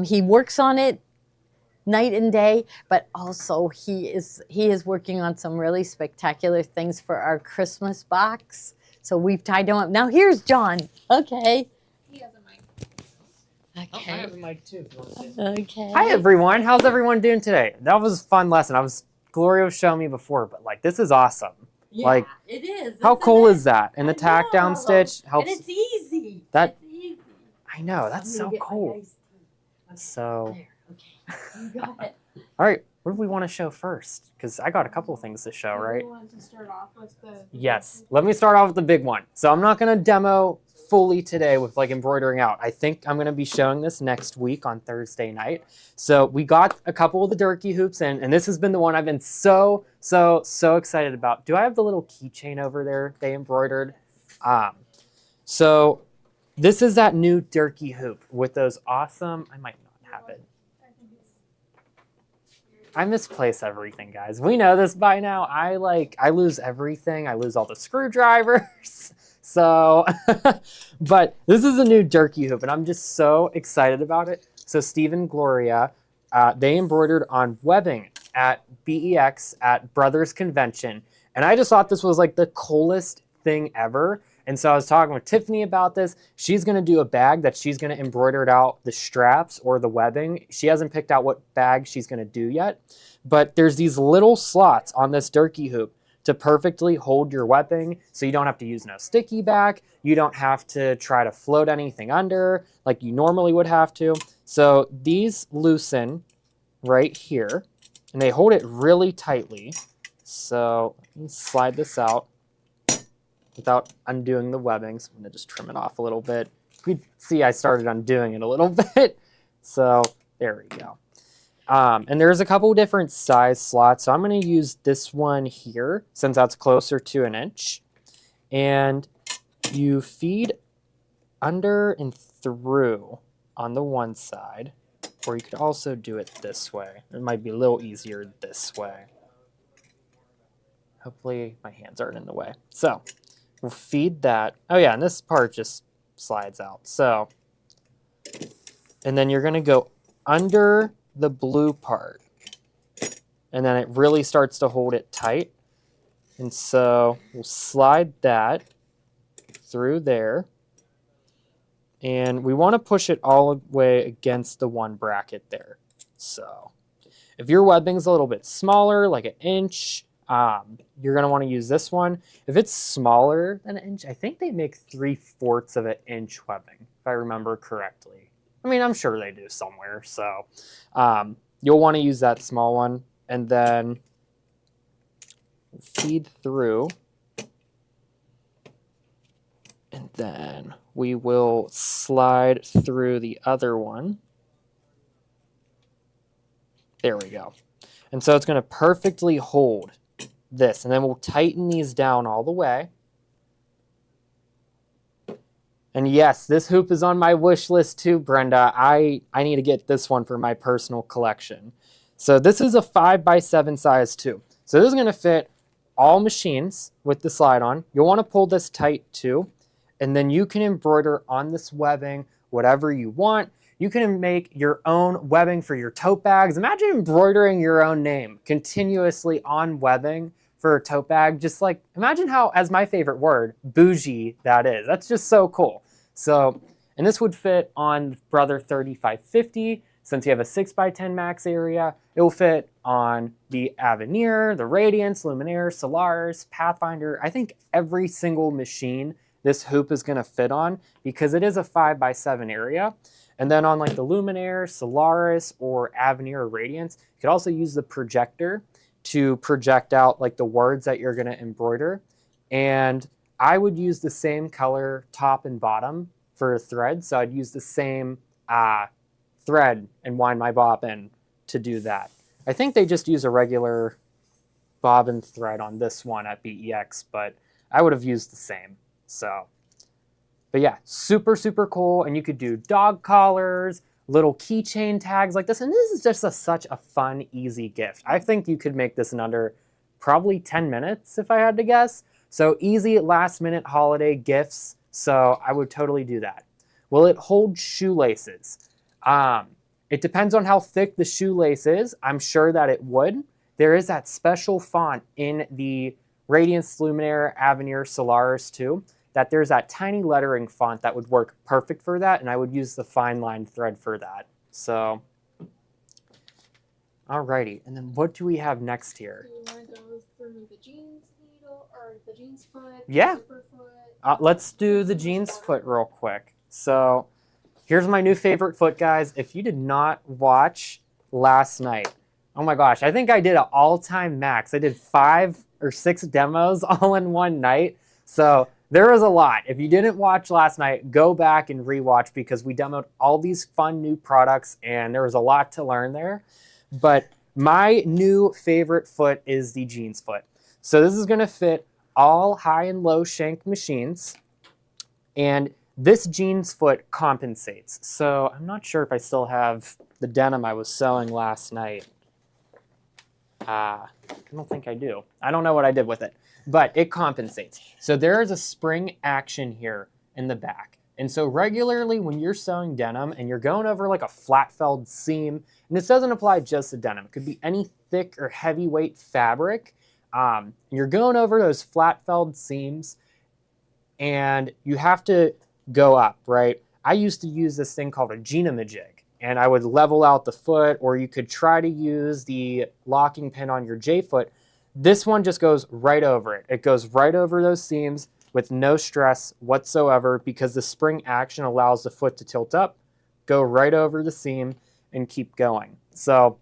He works on it night and day, but also he is working on some really spectacular things for our Christmas box. So we've tied him up. Now here's John. Okay. He has a mic. Okay. Oh, I have a mic too. If you want to see. Okay. Hi everyone. How's everyone doing today? That was a fun lesson. Gloria was showing me before, but like this is awesome. Yeah, Like, it is. How isn't cool it? is that? And the I tack down know. stitch helps. And it's easy. That- It's easy. I know, that's I'm gonna so get my cool. iced tea. Okay, So, there. Okay. You got it. all right, what do we want to show first? Because I got a couple of things to show, right? We want to start off with the. Yes. Let me start off with the big one. So I'm not going to demo fully today with like embroidering out. I think I'm going to be showing this next week on Thursday night. So we got a couple of the Durkee hoops in, and this has been the one I've been so excited about. Do I have the little keychain over there they embroidered? So this is that new Durkee hoop with those awesome, I might not have it. I misplace everything, guys. We know this by now. I lose everything. I lose all the screwdrivers. So, but this is a new Durkee hoop, and I'm just so excited about it. So Steve and Gloria, they embroidered on webbing at BEX at Brothers Convention, and I just thought this was like the coolest thing ever. And so I was talking with Tiffany about this. She's going to do a bag that she's going to embroider out the straps or the webbing. She hasn't picked out what bag she's going to do yet. But there's these little slots on this Durkee hoop to perfectly hold your webbing, so you don't have to use no sticky back. You don't have to try to float anything under like you normally would have to. So these loosen right here, and they hold it really tightly. So let me slide this out without undoing the webbing. So I'm going to just trim it off a little bit. You can see I started undoing it a little bit. So there we go. And there's a couple different size slots. So I'm going to use this one here since that's closer to 1 inch. And you feed under and through on the one side, or you could also do it this way. It might be a little easier this way. Hopefully my hands aren't in the way. So we'll feed that. Oh yeah, and this part just slides out. So, and then you're going to go under the blue part, and then it really starts to hold it tight. And so we'll slide that through there, and we want to push it all the way against the one bracket there. So if your webbing's a little bit smaller, like 1 inch, you're going to want to use this one. If it's smaller than 1 inch, I think they make 3/4 of 1 inch webbing, if I remember correctly. I mean, I'm sure they do somewhere. So you'll want to use that small one, and then feed through. And then we will slide through the other one. There we go. And so it's going to perfectly hold this. And then we'll tighten these down all the way. And yes, this hoop is on my wish list too, Brenda. I need to get this one for my personal collection. So this is a 5x7 size too. So this is going to fit all machines with the slide on. You'll want to pull this tight too. And then you can embroider on this webbing whatever you want. You can make your own webbing for your tote bags. Imagine embroidering your own name continuously on webbing for a tote bag. Just like, imagine how, as my favorite word, bougie that is. That's just so cool. So, and this would fit on Brother 3550. Since you have a 6x10 max area, it will fit on the Avenir, the Radiance, Luminaire, Solaris, Pathfinder. I think every single machine this hoop is going to fit on because it is a 5x7 area. And then on like the Luminaire, Solaris, or Avenir or Radiance, you could also use the projector to project out like the words that you're going to embroider. And I would use the same color top and bottom for a thread. So I'd use the same thread and wind my bobbin to do that. I think they just use a regular bobbin thread on this one at BEX, but I would have used the same. So, but yeah, super, super cool. And you could do dog collars, little keychain tags like this. And this is just such a fun, easy gift. I think you could make this in under probably 10 minutes if I had to guess. So easy last minute holiday gifts. So I would totally do that. Will it hold shoelaces? It depends on how thick the shoelace is. I'm sure that it would. There is that special font in the Radiance, Luminaire, Avenir, Solaris too, that there's that tiny lettering font that would work perfect for that, and I would use the fine line thread for that. So, alrighty, and then what do we have next here? Do you want to go through the jeans needle or the jeans foot? Yeah. The zipper foot? Let's do the jeans foot real quick. So, here's my new favorite foot, guys. If you did not watch last night, oh my gosh, I think I did an all-time max. I did 5 or 6 demos all in one night. So there was a lot. If you didn't watch last night, go back and rewatch because we demoed all these fun new products and there was a lot to learn there. But my new favorite foot is the jeans foot. So this is going to fit all high and low shank machines. And this jeans foot compensates. So I'm not sure if I still have the denim I was sewing last night. I don't think I do. I don't know what I did with it, but it compensates. So there is a spring action here in the back. And so regularly when you're sewing denim and you're going over like a flat felled seam, and this doesn't apply just to denim, it could be any thick or heavyweight fabric. You're going over those flat felled seams and you have to go up, right? I used to use this thing called a Genamajig. And I would level out the foot, or you could try to use the locking pin on your J foot. This one just goes right over it. It goes right over those seams with no stress whatsoever because the spring action allows the foot to tilt up, go right over the seam, and keep going. So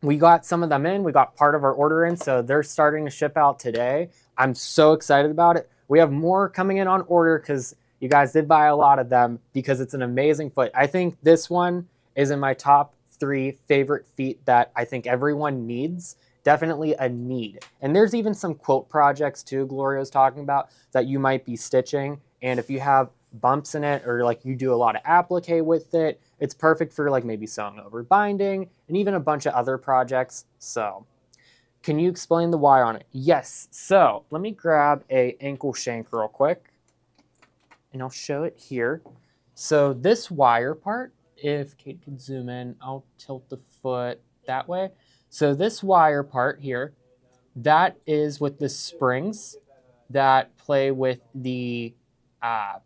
we got some of them in. We got part of our order in, so they're starting to ship out today. I'm so excited about it. We have more coming in on order because you guys did buy a lot of them because it's an amazing foot. I think this one is in my top 3 favorite feet that I think everyone needs. Definitely a need. And there's even some quilt projects too, Gloria was talking about, that you might be stitching. And if you have bumps in it or like you do a lot of applique with it, it's perfect for like maybe sewing over binding and even a bunch of other projects. So can you explain the why on it? Yes. So let me grab a ankle shank real quick. And I'll show it here. So this wire part, if Kate could zoom in, I'll tilt the foot that way. So this wire part here, that is with the springs that play with the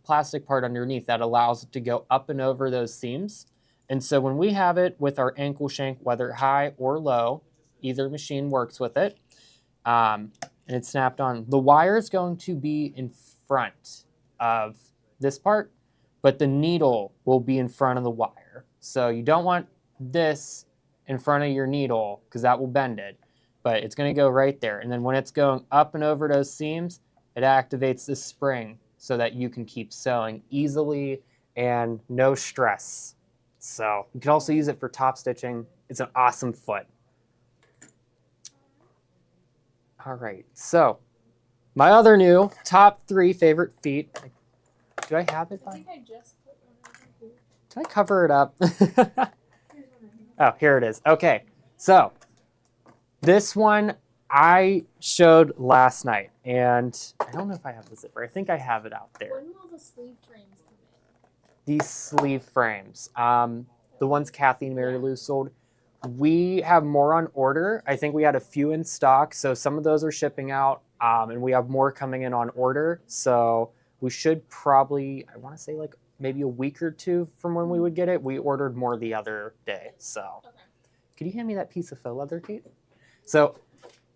plastic part underneath that allows it to go up and over those seams. And so when we have it with our ankle shank, whether high or low, either machine works with it. And it's snapped on. The wire is going to be in front of this part, but the needle will be in front of the wire. So you don't want this in front of your needle because that will bend it, but it's going to go right there. And then when it's going up and over those seams, it activates the spring so that you can keep sewing easily and no stress. So you can also use it for top stitching. It's an awesome foot. All right, so my other new top 3 favorite feet. Do I have it? I think I just put one over here. Did I cover it up? Oh, here it is. Okay, so this one I showed last night, and I don't know if I have the zipper. I think I have it out there. When will the sleeve frames come in? These sleeve frames, the ones Kathy and Mary Lou sold, we have more on order. I think we had a few in stock, so some of those are shipping out, and we have more coming in on order. So we should probably, I want to say like maybe a week or 2 from when we would get it. We ordered more the other day. So could you hand me that piece of faux leather, Kate? So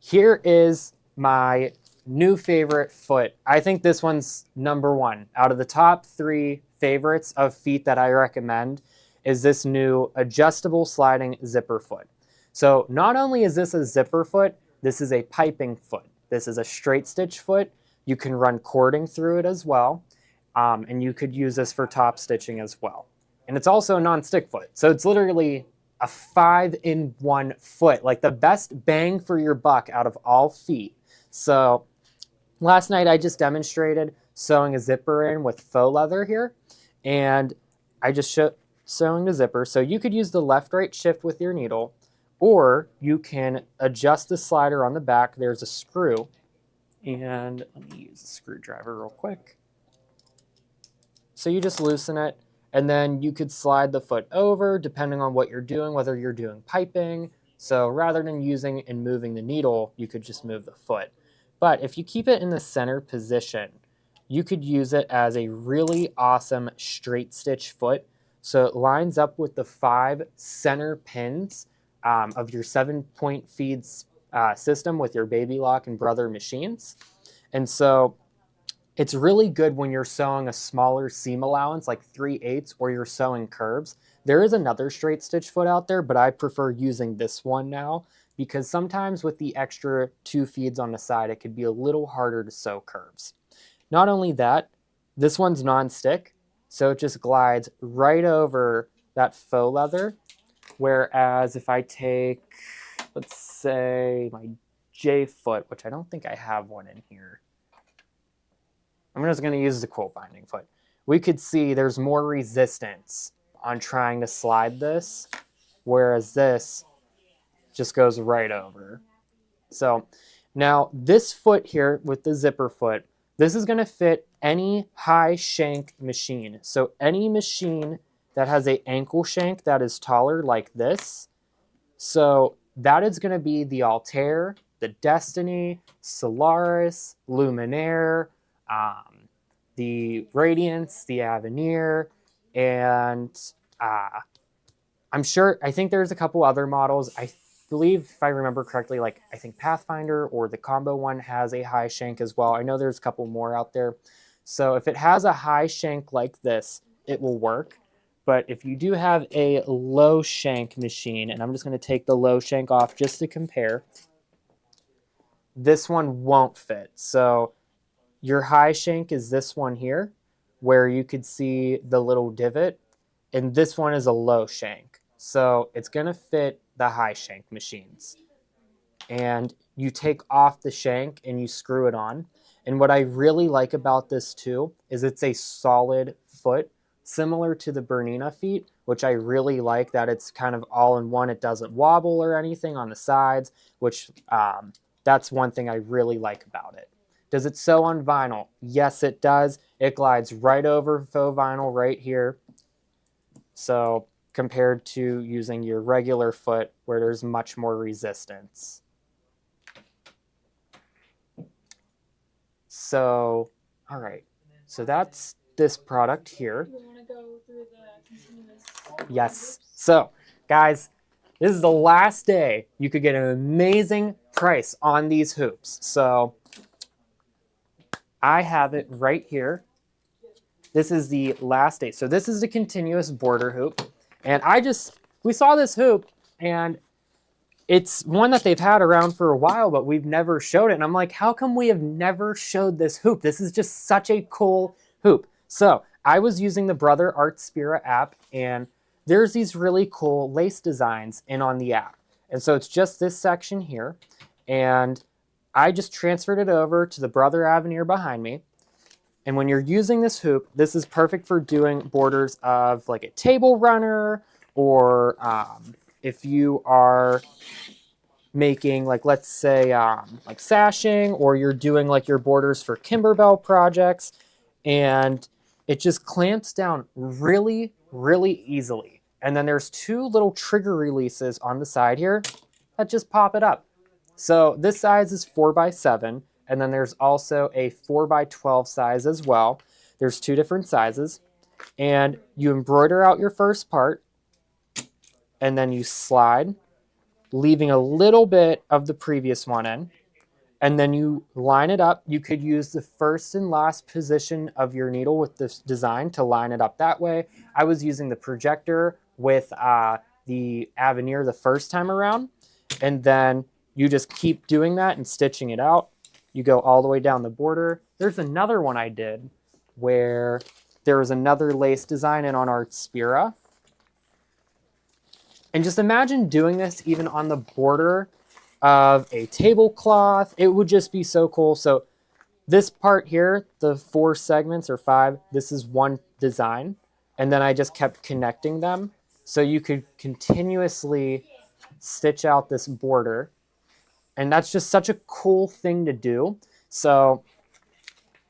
here is my new favorite foot. I think this one's #1 out of the top 3 favorites of feet that I recommend is this new adjustable sliding zipper foot. So not only is this a zipper foot, this is a piping foot. This is a straight stitch foot. You can run cording through it as well. And you could use this for top stitching as well. And it's also a non-stick foot. So it's literally a 5-in-1 foot, like the best bang for your buck out of all feet. So last night I just demonstrated sewing a zipper in with faux leather here. And I just showed sewing the zipper. So you could use the left-right shift with your needle, or you can adjust the slider on the back. There's a screw. And let me use a screwdriver real quick. So you just loosen it, and then you could slide the foot over depending on what you're doing, whether you're doing piping. So rather than using and moving the needle, you could just move the foot. But if you keep it in the center position, you could use it as a really awesome straight stitch foot. So it lines up with the 5 center pins of your 7-point feeds system with your Baby Lock and Brother machines. And so it's really good when you're sewing a smaller seam allowance like 3/8 or you're sewing curves. There is another straight stitch foot out there, but I prefer using this one now because sometimes with the extra 2 feeds on the side, it could be a little harder to sew curves. Not only that, this one's non-stick, so it just glides right over that faux leather. Whereas if I take, let's say, my J foot, which I don't think I have one in here. I'm just going to use the quilt binding foot. We could see there's more resistance on trying to slide this, whereas this just goes right over. So now this foot here with the zipper foot, this is going to fit any high shank machine. So any machine that has an ankle shank that is taller like this. So that is going to be the Altair, the Destiny, Solaris, Luminaire, the Radiance, the Avenir, and I think there's a couple other models. I believe, if I remember correctly, like I think Pathfinder or the combo one has a high shank as well. I know there's a couple more out there. So if it has a high shank like this, it will work. But if you do have a low shank machine, and I'm just going to take the low shank off just to compare, this one won't fit. So your high shank is this one here, where you could see the little divot, and this one is a low shank. So it's going to fit the high shank machines. And you take off the shank and you screw it on. And what I really like about this too is it's a solid foot, similar to the Bernina feet, which I really like that it's kind of all in one. It doesn't wobble or anything on the sides, which that's one thing I really like about it. Does it sew on vinyl? Yes, it does. It glides right over faux vinyl right here. So compared to using your regular foot where there's much more resistance. So, all right. So that's this product here. Do we want to go through the continuous? Yes. So, guys, this is the last day you could get an amazing price on these hoops. So I have it right here. this is the last day. So this is the continuous border hoop. And we saw this hoop, and it's one that they've had around for a while, but we've never showed it. And I'm like, how come we have never showed this hoop? This is just such a cool hoop. So I was using the Brother Art Spira app, and there's these really cool lace designs on the app. And so it's just this section here. And I just transferred it over to the Brother Avenir behind me. And when you're using this hoop, this is perfect for doing borders of like a table runner, or if you are making, like, let's say like sashing, or you're doing like your borders for Kimberbell projects, and it just clamps down really, really easily. And then there's two little trigger releases on the side here that just pop it up. So this size is 4x7, and then there's also a 4x12 size as well. There's two different sizes, and you embroider out your first part, and then you slide, leaving a little bit of the previous one in, and then you line it up. You could use the first and last position of your needle with this design to line it up that way. I was using the projector with the Avenir the first time around, and then you just keep doing that and stitching it out. You go all the way down the border. There's another one I did where there was another lace design in on Art Spira. And just imagine doing this even on the border of a tablecloth. It would just be so cool. So this part here, the 4 segments or 5, this is one design. And then I just kept connecting them. So you could continuously stitch out this border. And that's just such a cool thing to do. So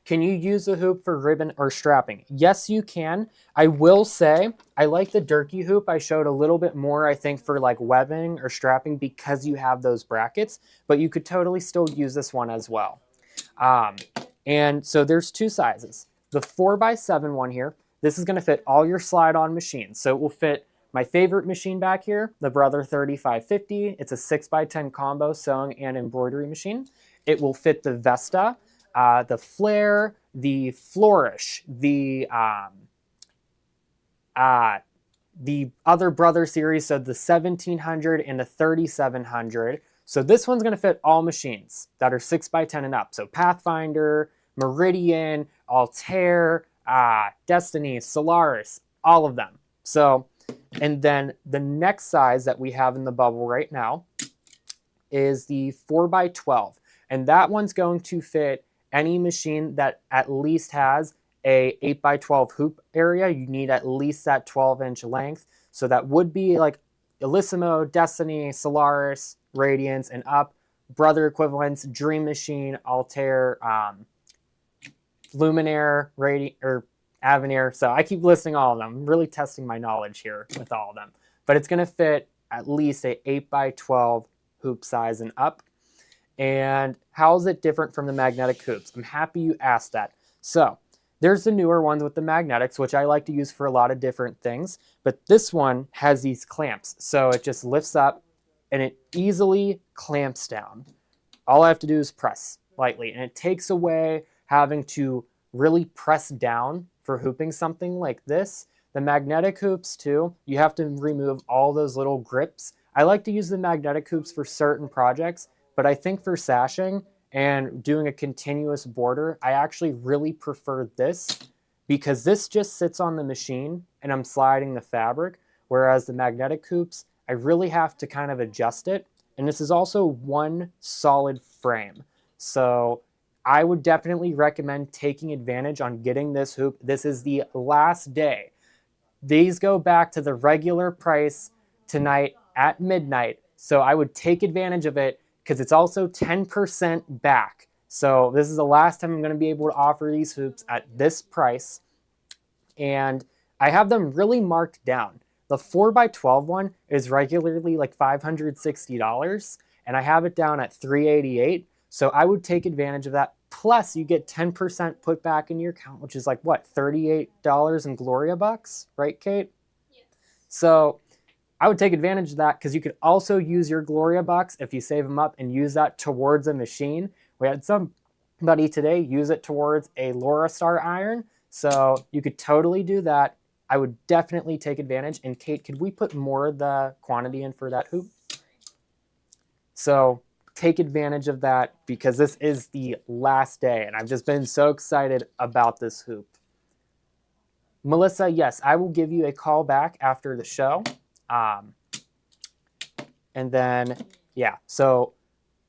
can you use the hoop for ribbon or strapping? Yes, you can. I will say I like the Durkee hoop. I showed a little bit more, I think, for like webbing or strapping because you have those brackets, but you could totally still use this one as well. And so there's 2 sizes. The 4x7 one here, this is going to fit all your slide-on machines. So it will fit my favorite machine back here, the Brother 3550. It's a 6x10 combo sewing and embroidery machine. It will fit the Vesta, the Flare, the Flourish, the other Brother series, so the 1700 and the 3700. So this one's going to fit all machines that are 6x10 and up. So Pathfinder, Meridian, Altair, Destiny, Solaris, all of them. So, and then the next size that we have in the bubble right now is the 4x12. And that one's going to fit any machine that at least has a 8x12 hoop area. You need at least that 12-inch length. So that would be like Illissimo, Destiny, Solaris, Radiance, and up. Brother equivalents, Dream Machine, Altair, Luminaire, or Avenir. So I keep listing all of them. I'm really testing my knowledge here with all of them. But it's going to fit at least a 8x12 hoop size and up. And how is it different from the magnetic hoops? I'm happy you asked that. So there's the newer ones with the magnetics, which I like to use for a lot of different things. But this one has these clamps. So it just lifts up and it easily clamps down. All I have to do is press lightly. And it takes away having to really press down for hooping something like this. The magnetic hoops too, you have to remove all those little grips. I like to use the magnetic hoops for certain projects, but I think for sashing and doing a continuous border, I actually really prefer this because this just sits on the machine and I'm sliding the fabric, whereas the magnetic hoops, I really have to kind of adjust it. And this is also one solid frame. So I would definitely recommend taking advantage on getting this hoop. This is the last day. These go back to the regular price tonight at midnight. So I would take advantage of it because it's also 10% back. So this is the last time I'm going to be able to offer these hoops at this price. And I have them really marked down. The 4x12 one is regularly like $560, and I have it down at $388. So I would take advantage of that. Plus, you get 10% put back in your account, which is like, what, $38 in Gloria bucks, right, Kate? Yes. So I would take advantage of that because you could also use your Gloria bucks if you save them up and use that towards a machine. We had somebody today use it towards a Laura Star iron. So you could totally do that. I would definitely take advantage. And Kate, could we put more of the quantity in for that hoop? So take advantage of that because this is the last day and I've just been so excited about this hoop. Melissa, yes, I will give you a call back after the show. And then, yeah, so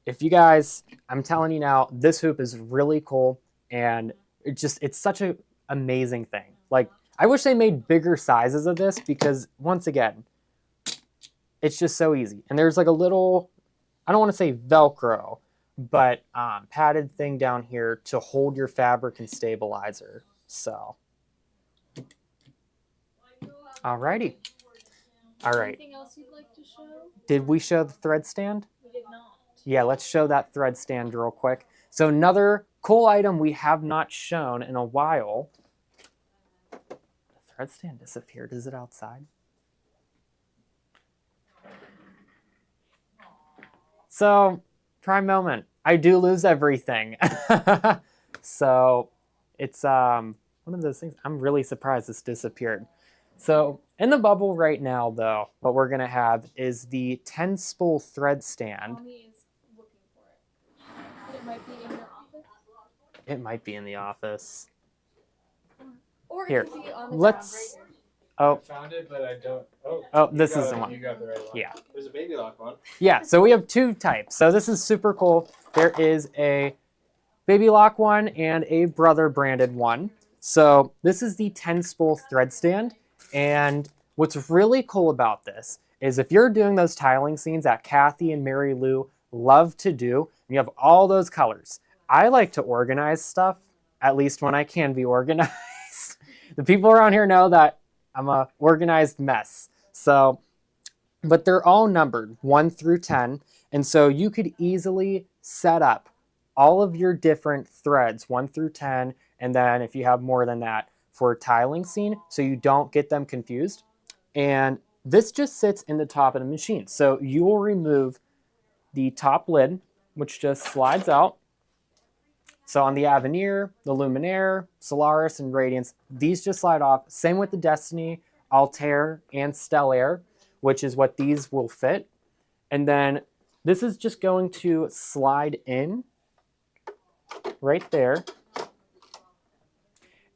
if you guys, I'm telling you now, this hoop is really cool and it's such an amazing thing. Like, I wish they made bigger sizes of this because once again, it's just so easy. And there's like a little, I don't want to say Velcro, but padded thing down here to hold your fabric and stabilizer. So, alrighty. All right. Anything else you'd like to show? Did we show the thread stand? We did not. Yeah, let's show that thread stand real quick. So another cool item we have not shown in a while. The thread stand disappeared. Is it outside? So, try moment. I do lose everything. So, it's one of those things. I'm really surprised this disappeared. So, in the bubble right now, though, what we're going to have is the 10-spool thread stand. Mommy is looking for it. It might be in your office. It might be in the office. Or Here, it could be on the let's... ground right here. Oh, I found it, but I don't. oh, this is the one. You got the right one. Yeah. There's a baby lock one. Yeah, so we have two types. So this is super cool. There is a baby lock one and a brother branded one. So this is the 10-spool thread stand. And what's really cool about this is if you're doing those tiling scenes that Kathy and Mary Lou love to do, and you have all those colors. I like to organize stuff, at least when I can be organized. The people around here know that I'm a organized mess. So, but they're all numbered 1 through 10. And so you could easily set up all of your different threads 1 through 10. And then if you have more than that for a tiling scene, so you don't get them confused. And this just sits in the top of the machine. So you will remove the top lid, which just slides out. So on the Avenir, the Luminaire, Solaris, and Radiance, these just slide off. Same with the Destiny, Altair, and Stellaire, which is what these will fit. And then this is just going to slide in right there.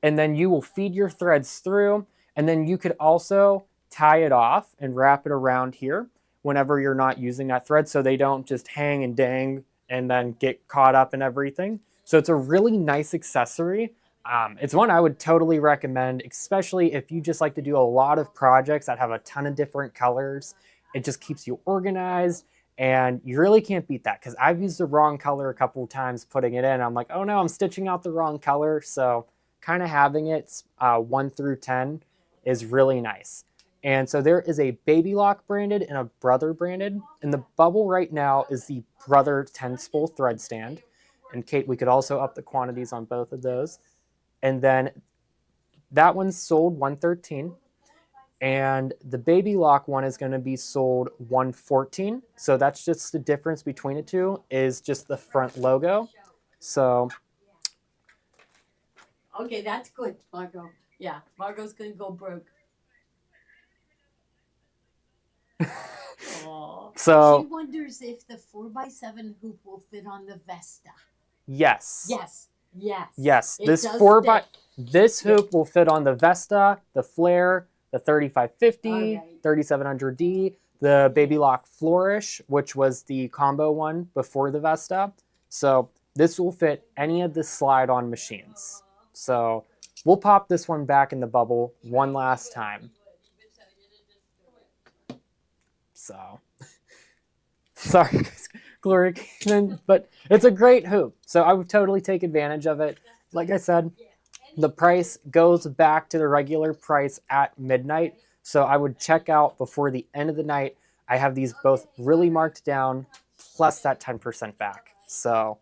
And then you will feed your threads through. And then you could also tie it off and wrap it around here whenever you're not using that thread so they don't just hang and dang and then get caught up in everything. So it's a really nice accessory. It's one I would totally recommend, especially if you just like to do a lot of projects that have a ton of different colors. It just keeps you organized and you really can't beat that because I've used the wrong color a couple of times putting it in. I'm like, oh no, I'm stitching out the wrong color. So kind of having it 1 through 10 is really nice. And so there is a Baby Lock branded and a Brother branded. And the bubble right now is the Brother 10-spool thread stand. And Kate, we could also up the quantities on both of those. And then that one's sold $113. And the Baby Lock one is going to be sold $114. So that's just the difference between the two is just the front logo. So. Okay, that's good, Margot. Yeah, Margot's going to go broke. So she wonders if the 4x7 hoop will fit on the Vesta. Yes. Yes. Yes. Yes. It This does 4x fit. this hoop will fit on the Vesta, the Flare, the 3550, Alright. 3700D, the Baby Lock Flourish, which was the combo one before the Vesta. So this will fit any of the slide-on machines. So we'll pop this one back in the bubble one last time. So, sorry, Gloria came in, but it's a great hoop. So I would totally take advantage of it. Like I said, the price goes back to the regular price at midnight. So I would check out before the end of the night. I have these both really marked down, plus that 10% back. So.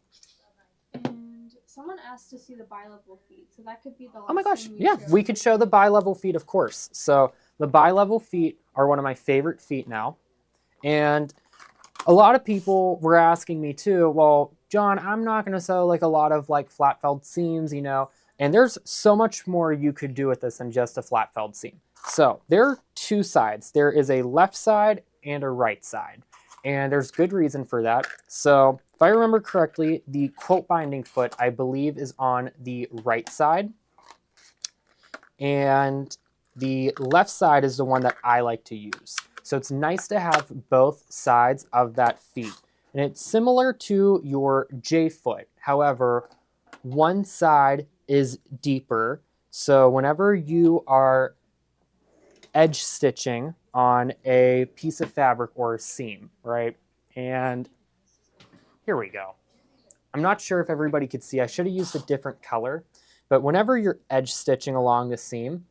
And someone asked to see the bi-level feet, so that could be the last Oh my gosh, thing yeah, show. we could show the bi-level feet, of course. So the bi-level feet are one of my favorite feet now. And a lot of people were asking me too, well, John, I'm not going to sew like a lot of like flat felt seams, you know, And there's so much more you could do with this than just a flat felled seam. So there are two sides. There is a left side and a right side. And there's good reason for that. So if I remember correctly, the quilt binding foot, I believe, is on the right side. And the left side is the one that I like to use. So it's nice to have both sides of that feet. And it's similar to your J foot. However, one side is deeper. So whenever you are edge stitching on a piece of fabric or a seam, right? And here we go. I'm not sure if everybody could see. I should have used a different color. But whenever you're edge stitching along the seam,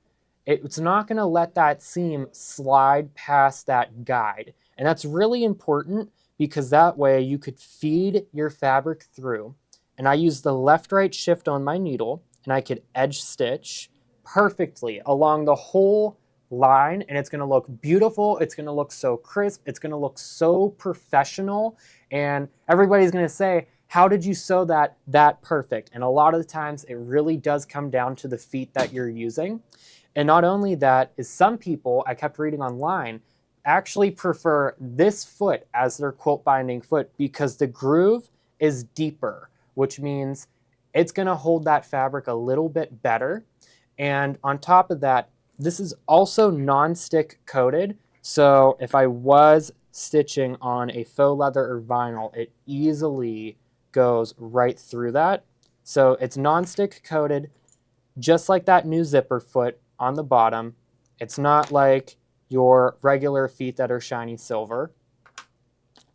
it's not going to let that seam slide past that guide. And that's really important because that way you could feed your fabric through. And I use the left-right shift on my needle, and I could edge stitch perfectly along the whole line, and it's going to look beautiful. It's going to look so crisp. It's going to look so professional. And everybody's going to say, how did you sew that perfect? And a lot of the times it really does come down to the feet that you're using. And not only that, is some people, I kept reading online, actually prefer this foot as their quilt binding foot because the groove is deeper, which means it's going to hold that fabric a little bit better. And on top of that, this is also non-stick coated. So if I was stitching on a faux leather or vinyl, it easily goes right through that. So it's non-stick coated, just like that new zipper foot on the bottom. It's not like your regular feet that are shiny silver.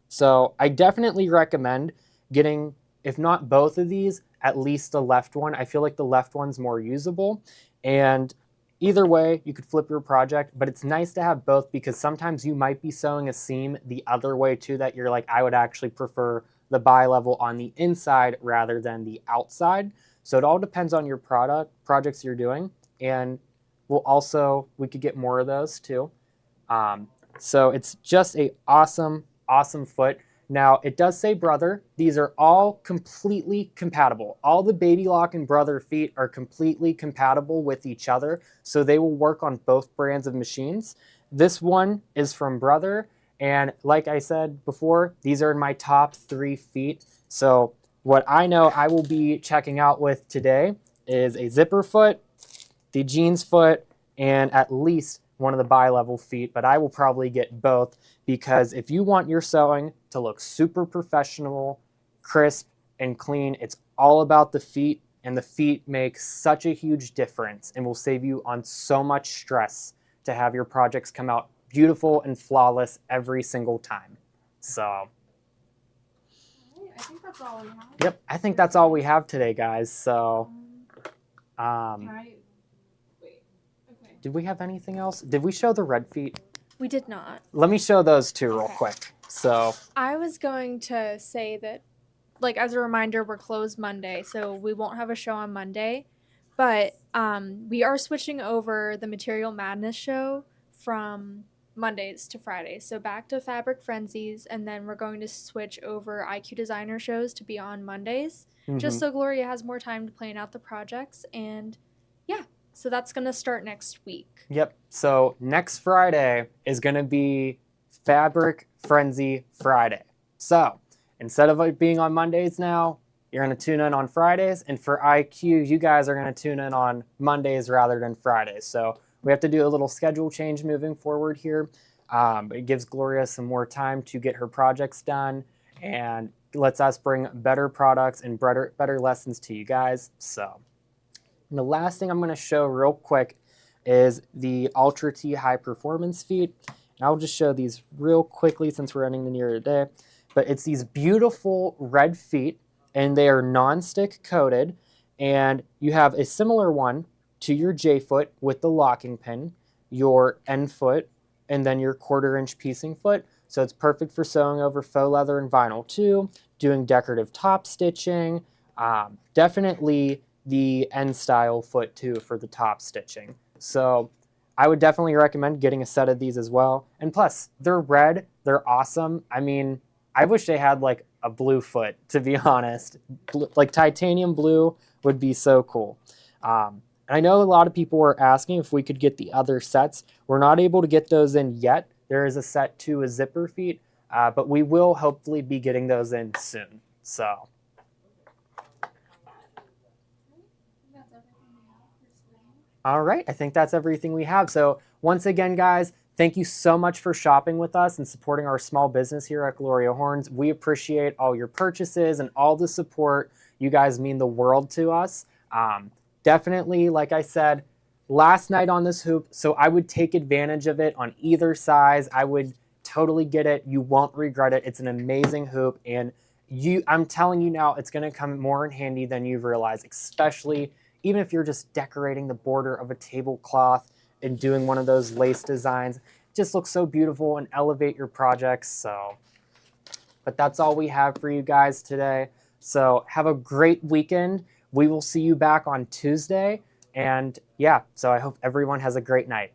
So I definitely recommend getting, if not both of these, at least the left one. I feel like the left one's more usable. And either way, you could flip your project, but it's nice to have both because sometimes you might be sewing a seam the other way too that you're like, I would actually prefer the bi-level on the inside rather than the outside. So it all depends on your projects you're doing. And we could get more of those too. So it's just a awesome foot. Now it does say Brother. These are all completely compatible. All the Baby Lock and Brother feet are completely compatible with each other. So they will work on both brands of machines. This one is from Brother. And like I said before, these are my top 3 feet. So what I know I will be checking out with today is a zipper foot, the jeans foot, and at least one of the bi-level feet, but I will probably get both because if you want your sewing to look super professional, crisp, and clean, it's all about the feet, and the feet make such a huge difference and will save you on so much stress to have your projects come out beautiful and flawless every single time. So I think that's all we have. yep, I think that's all we have today, guys. So did we have anything else? Did we show the red feet? We did not. Let me show those two real quick. So I was going to say that, like, as a reminder, we're closed Monday, so we won't have a show on Monday. But we are switching over the Material Madness show from Mondays to Fridays. So back to Fabric Frenzies, and then we're going to switch over IQ Designer shows to be on Mondays, just so Gloria has more time to plan out the projects. And yeah, so that's going to start next week. Yep. So next Friday is going to be Fabric Frenzy Friday. So instead of it being on Mondays now, you're going to tune in on Fridays. And for IQ, you guys are going to tune in on Mondays rather than Fridays. So we have to do a little schedule change moving forward here. It gives Gloria some more time to get her projects done and lets us bring better products and better lessons to you guys. So and the last thing I'm going to show real quick is the Ultra T High Performance feet. And I'll just show these real quickly since we're ending the near today. But it's these beautiful red feet, and they are non-stick coated. And you have a similar one to your J foot with the locking pin, your N foot, and then your 1/4 inch piecing foot. So it's perfect for sewing over faux leather and vinyl too, doing decorative top stitching, definitely the N style foot too for the top stitching. So I would definitely recommend getting a set of these as well. And plus, they're red, they're awesome. I mean, I wish they had like a blue foot, to be honest. Like titanium blue would be so cool. And I know a lot of people were asking if we could get the other sets. We're not able to get those in yet. There is a set to a zipper feet, but we will hopefully be getting those in soon. So. All right, I think that's everything we have. So once again, guys, thank you so much for shopping with us and supporting our small business here at Gloria Horns. We appreciate all your purchases and all the support. You guys mean the world to us. Definitely, like I said, last night on this hoop, so I would take advantage of it on either size. I would totally get it. You won't regret it. It's an amazing hoop, and I'm telling you now, it's going to come more in handy than you realize, especially even if you're just decorating the border of a tablecloth and doing one of those lace designs. It just looks so beautiful and elevate your projects. So, but that's all we have for you guys today. So have a great weekend. We will see you back on Tuesday. And yeah, so I hope everyone has a great night.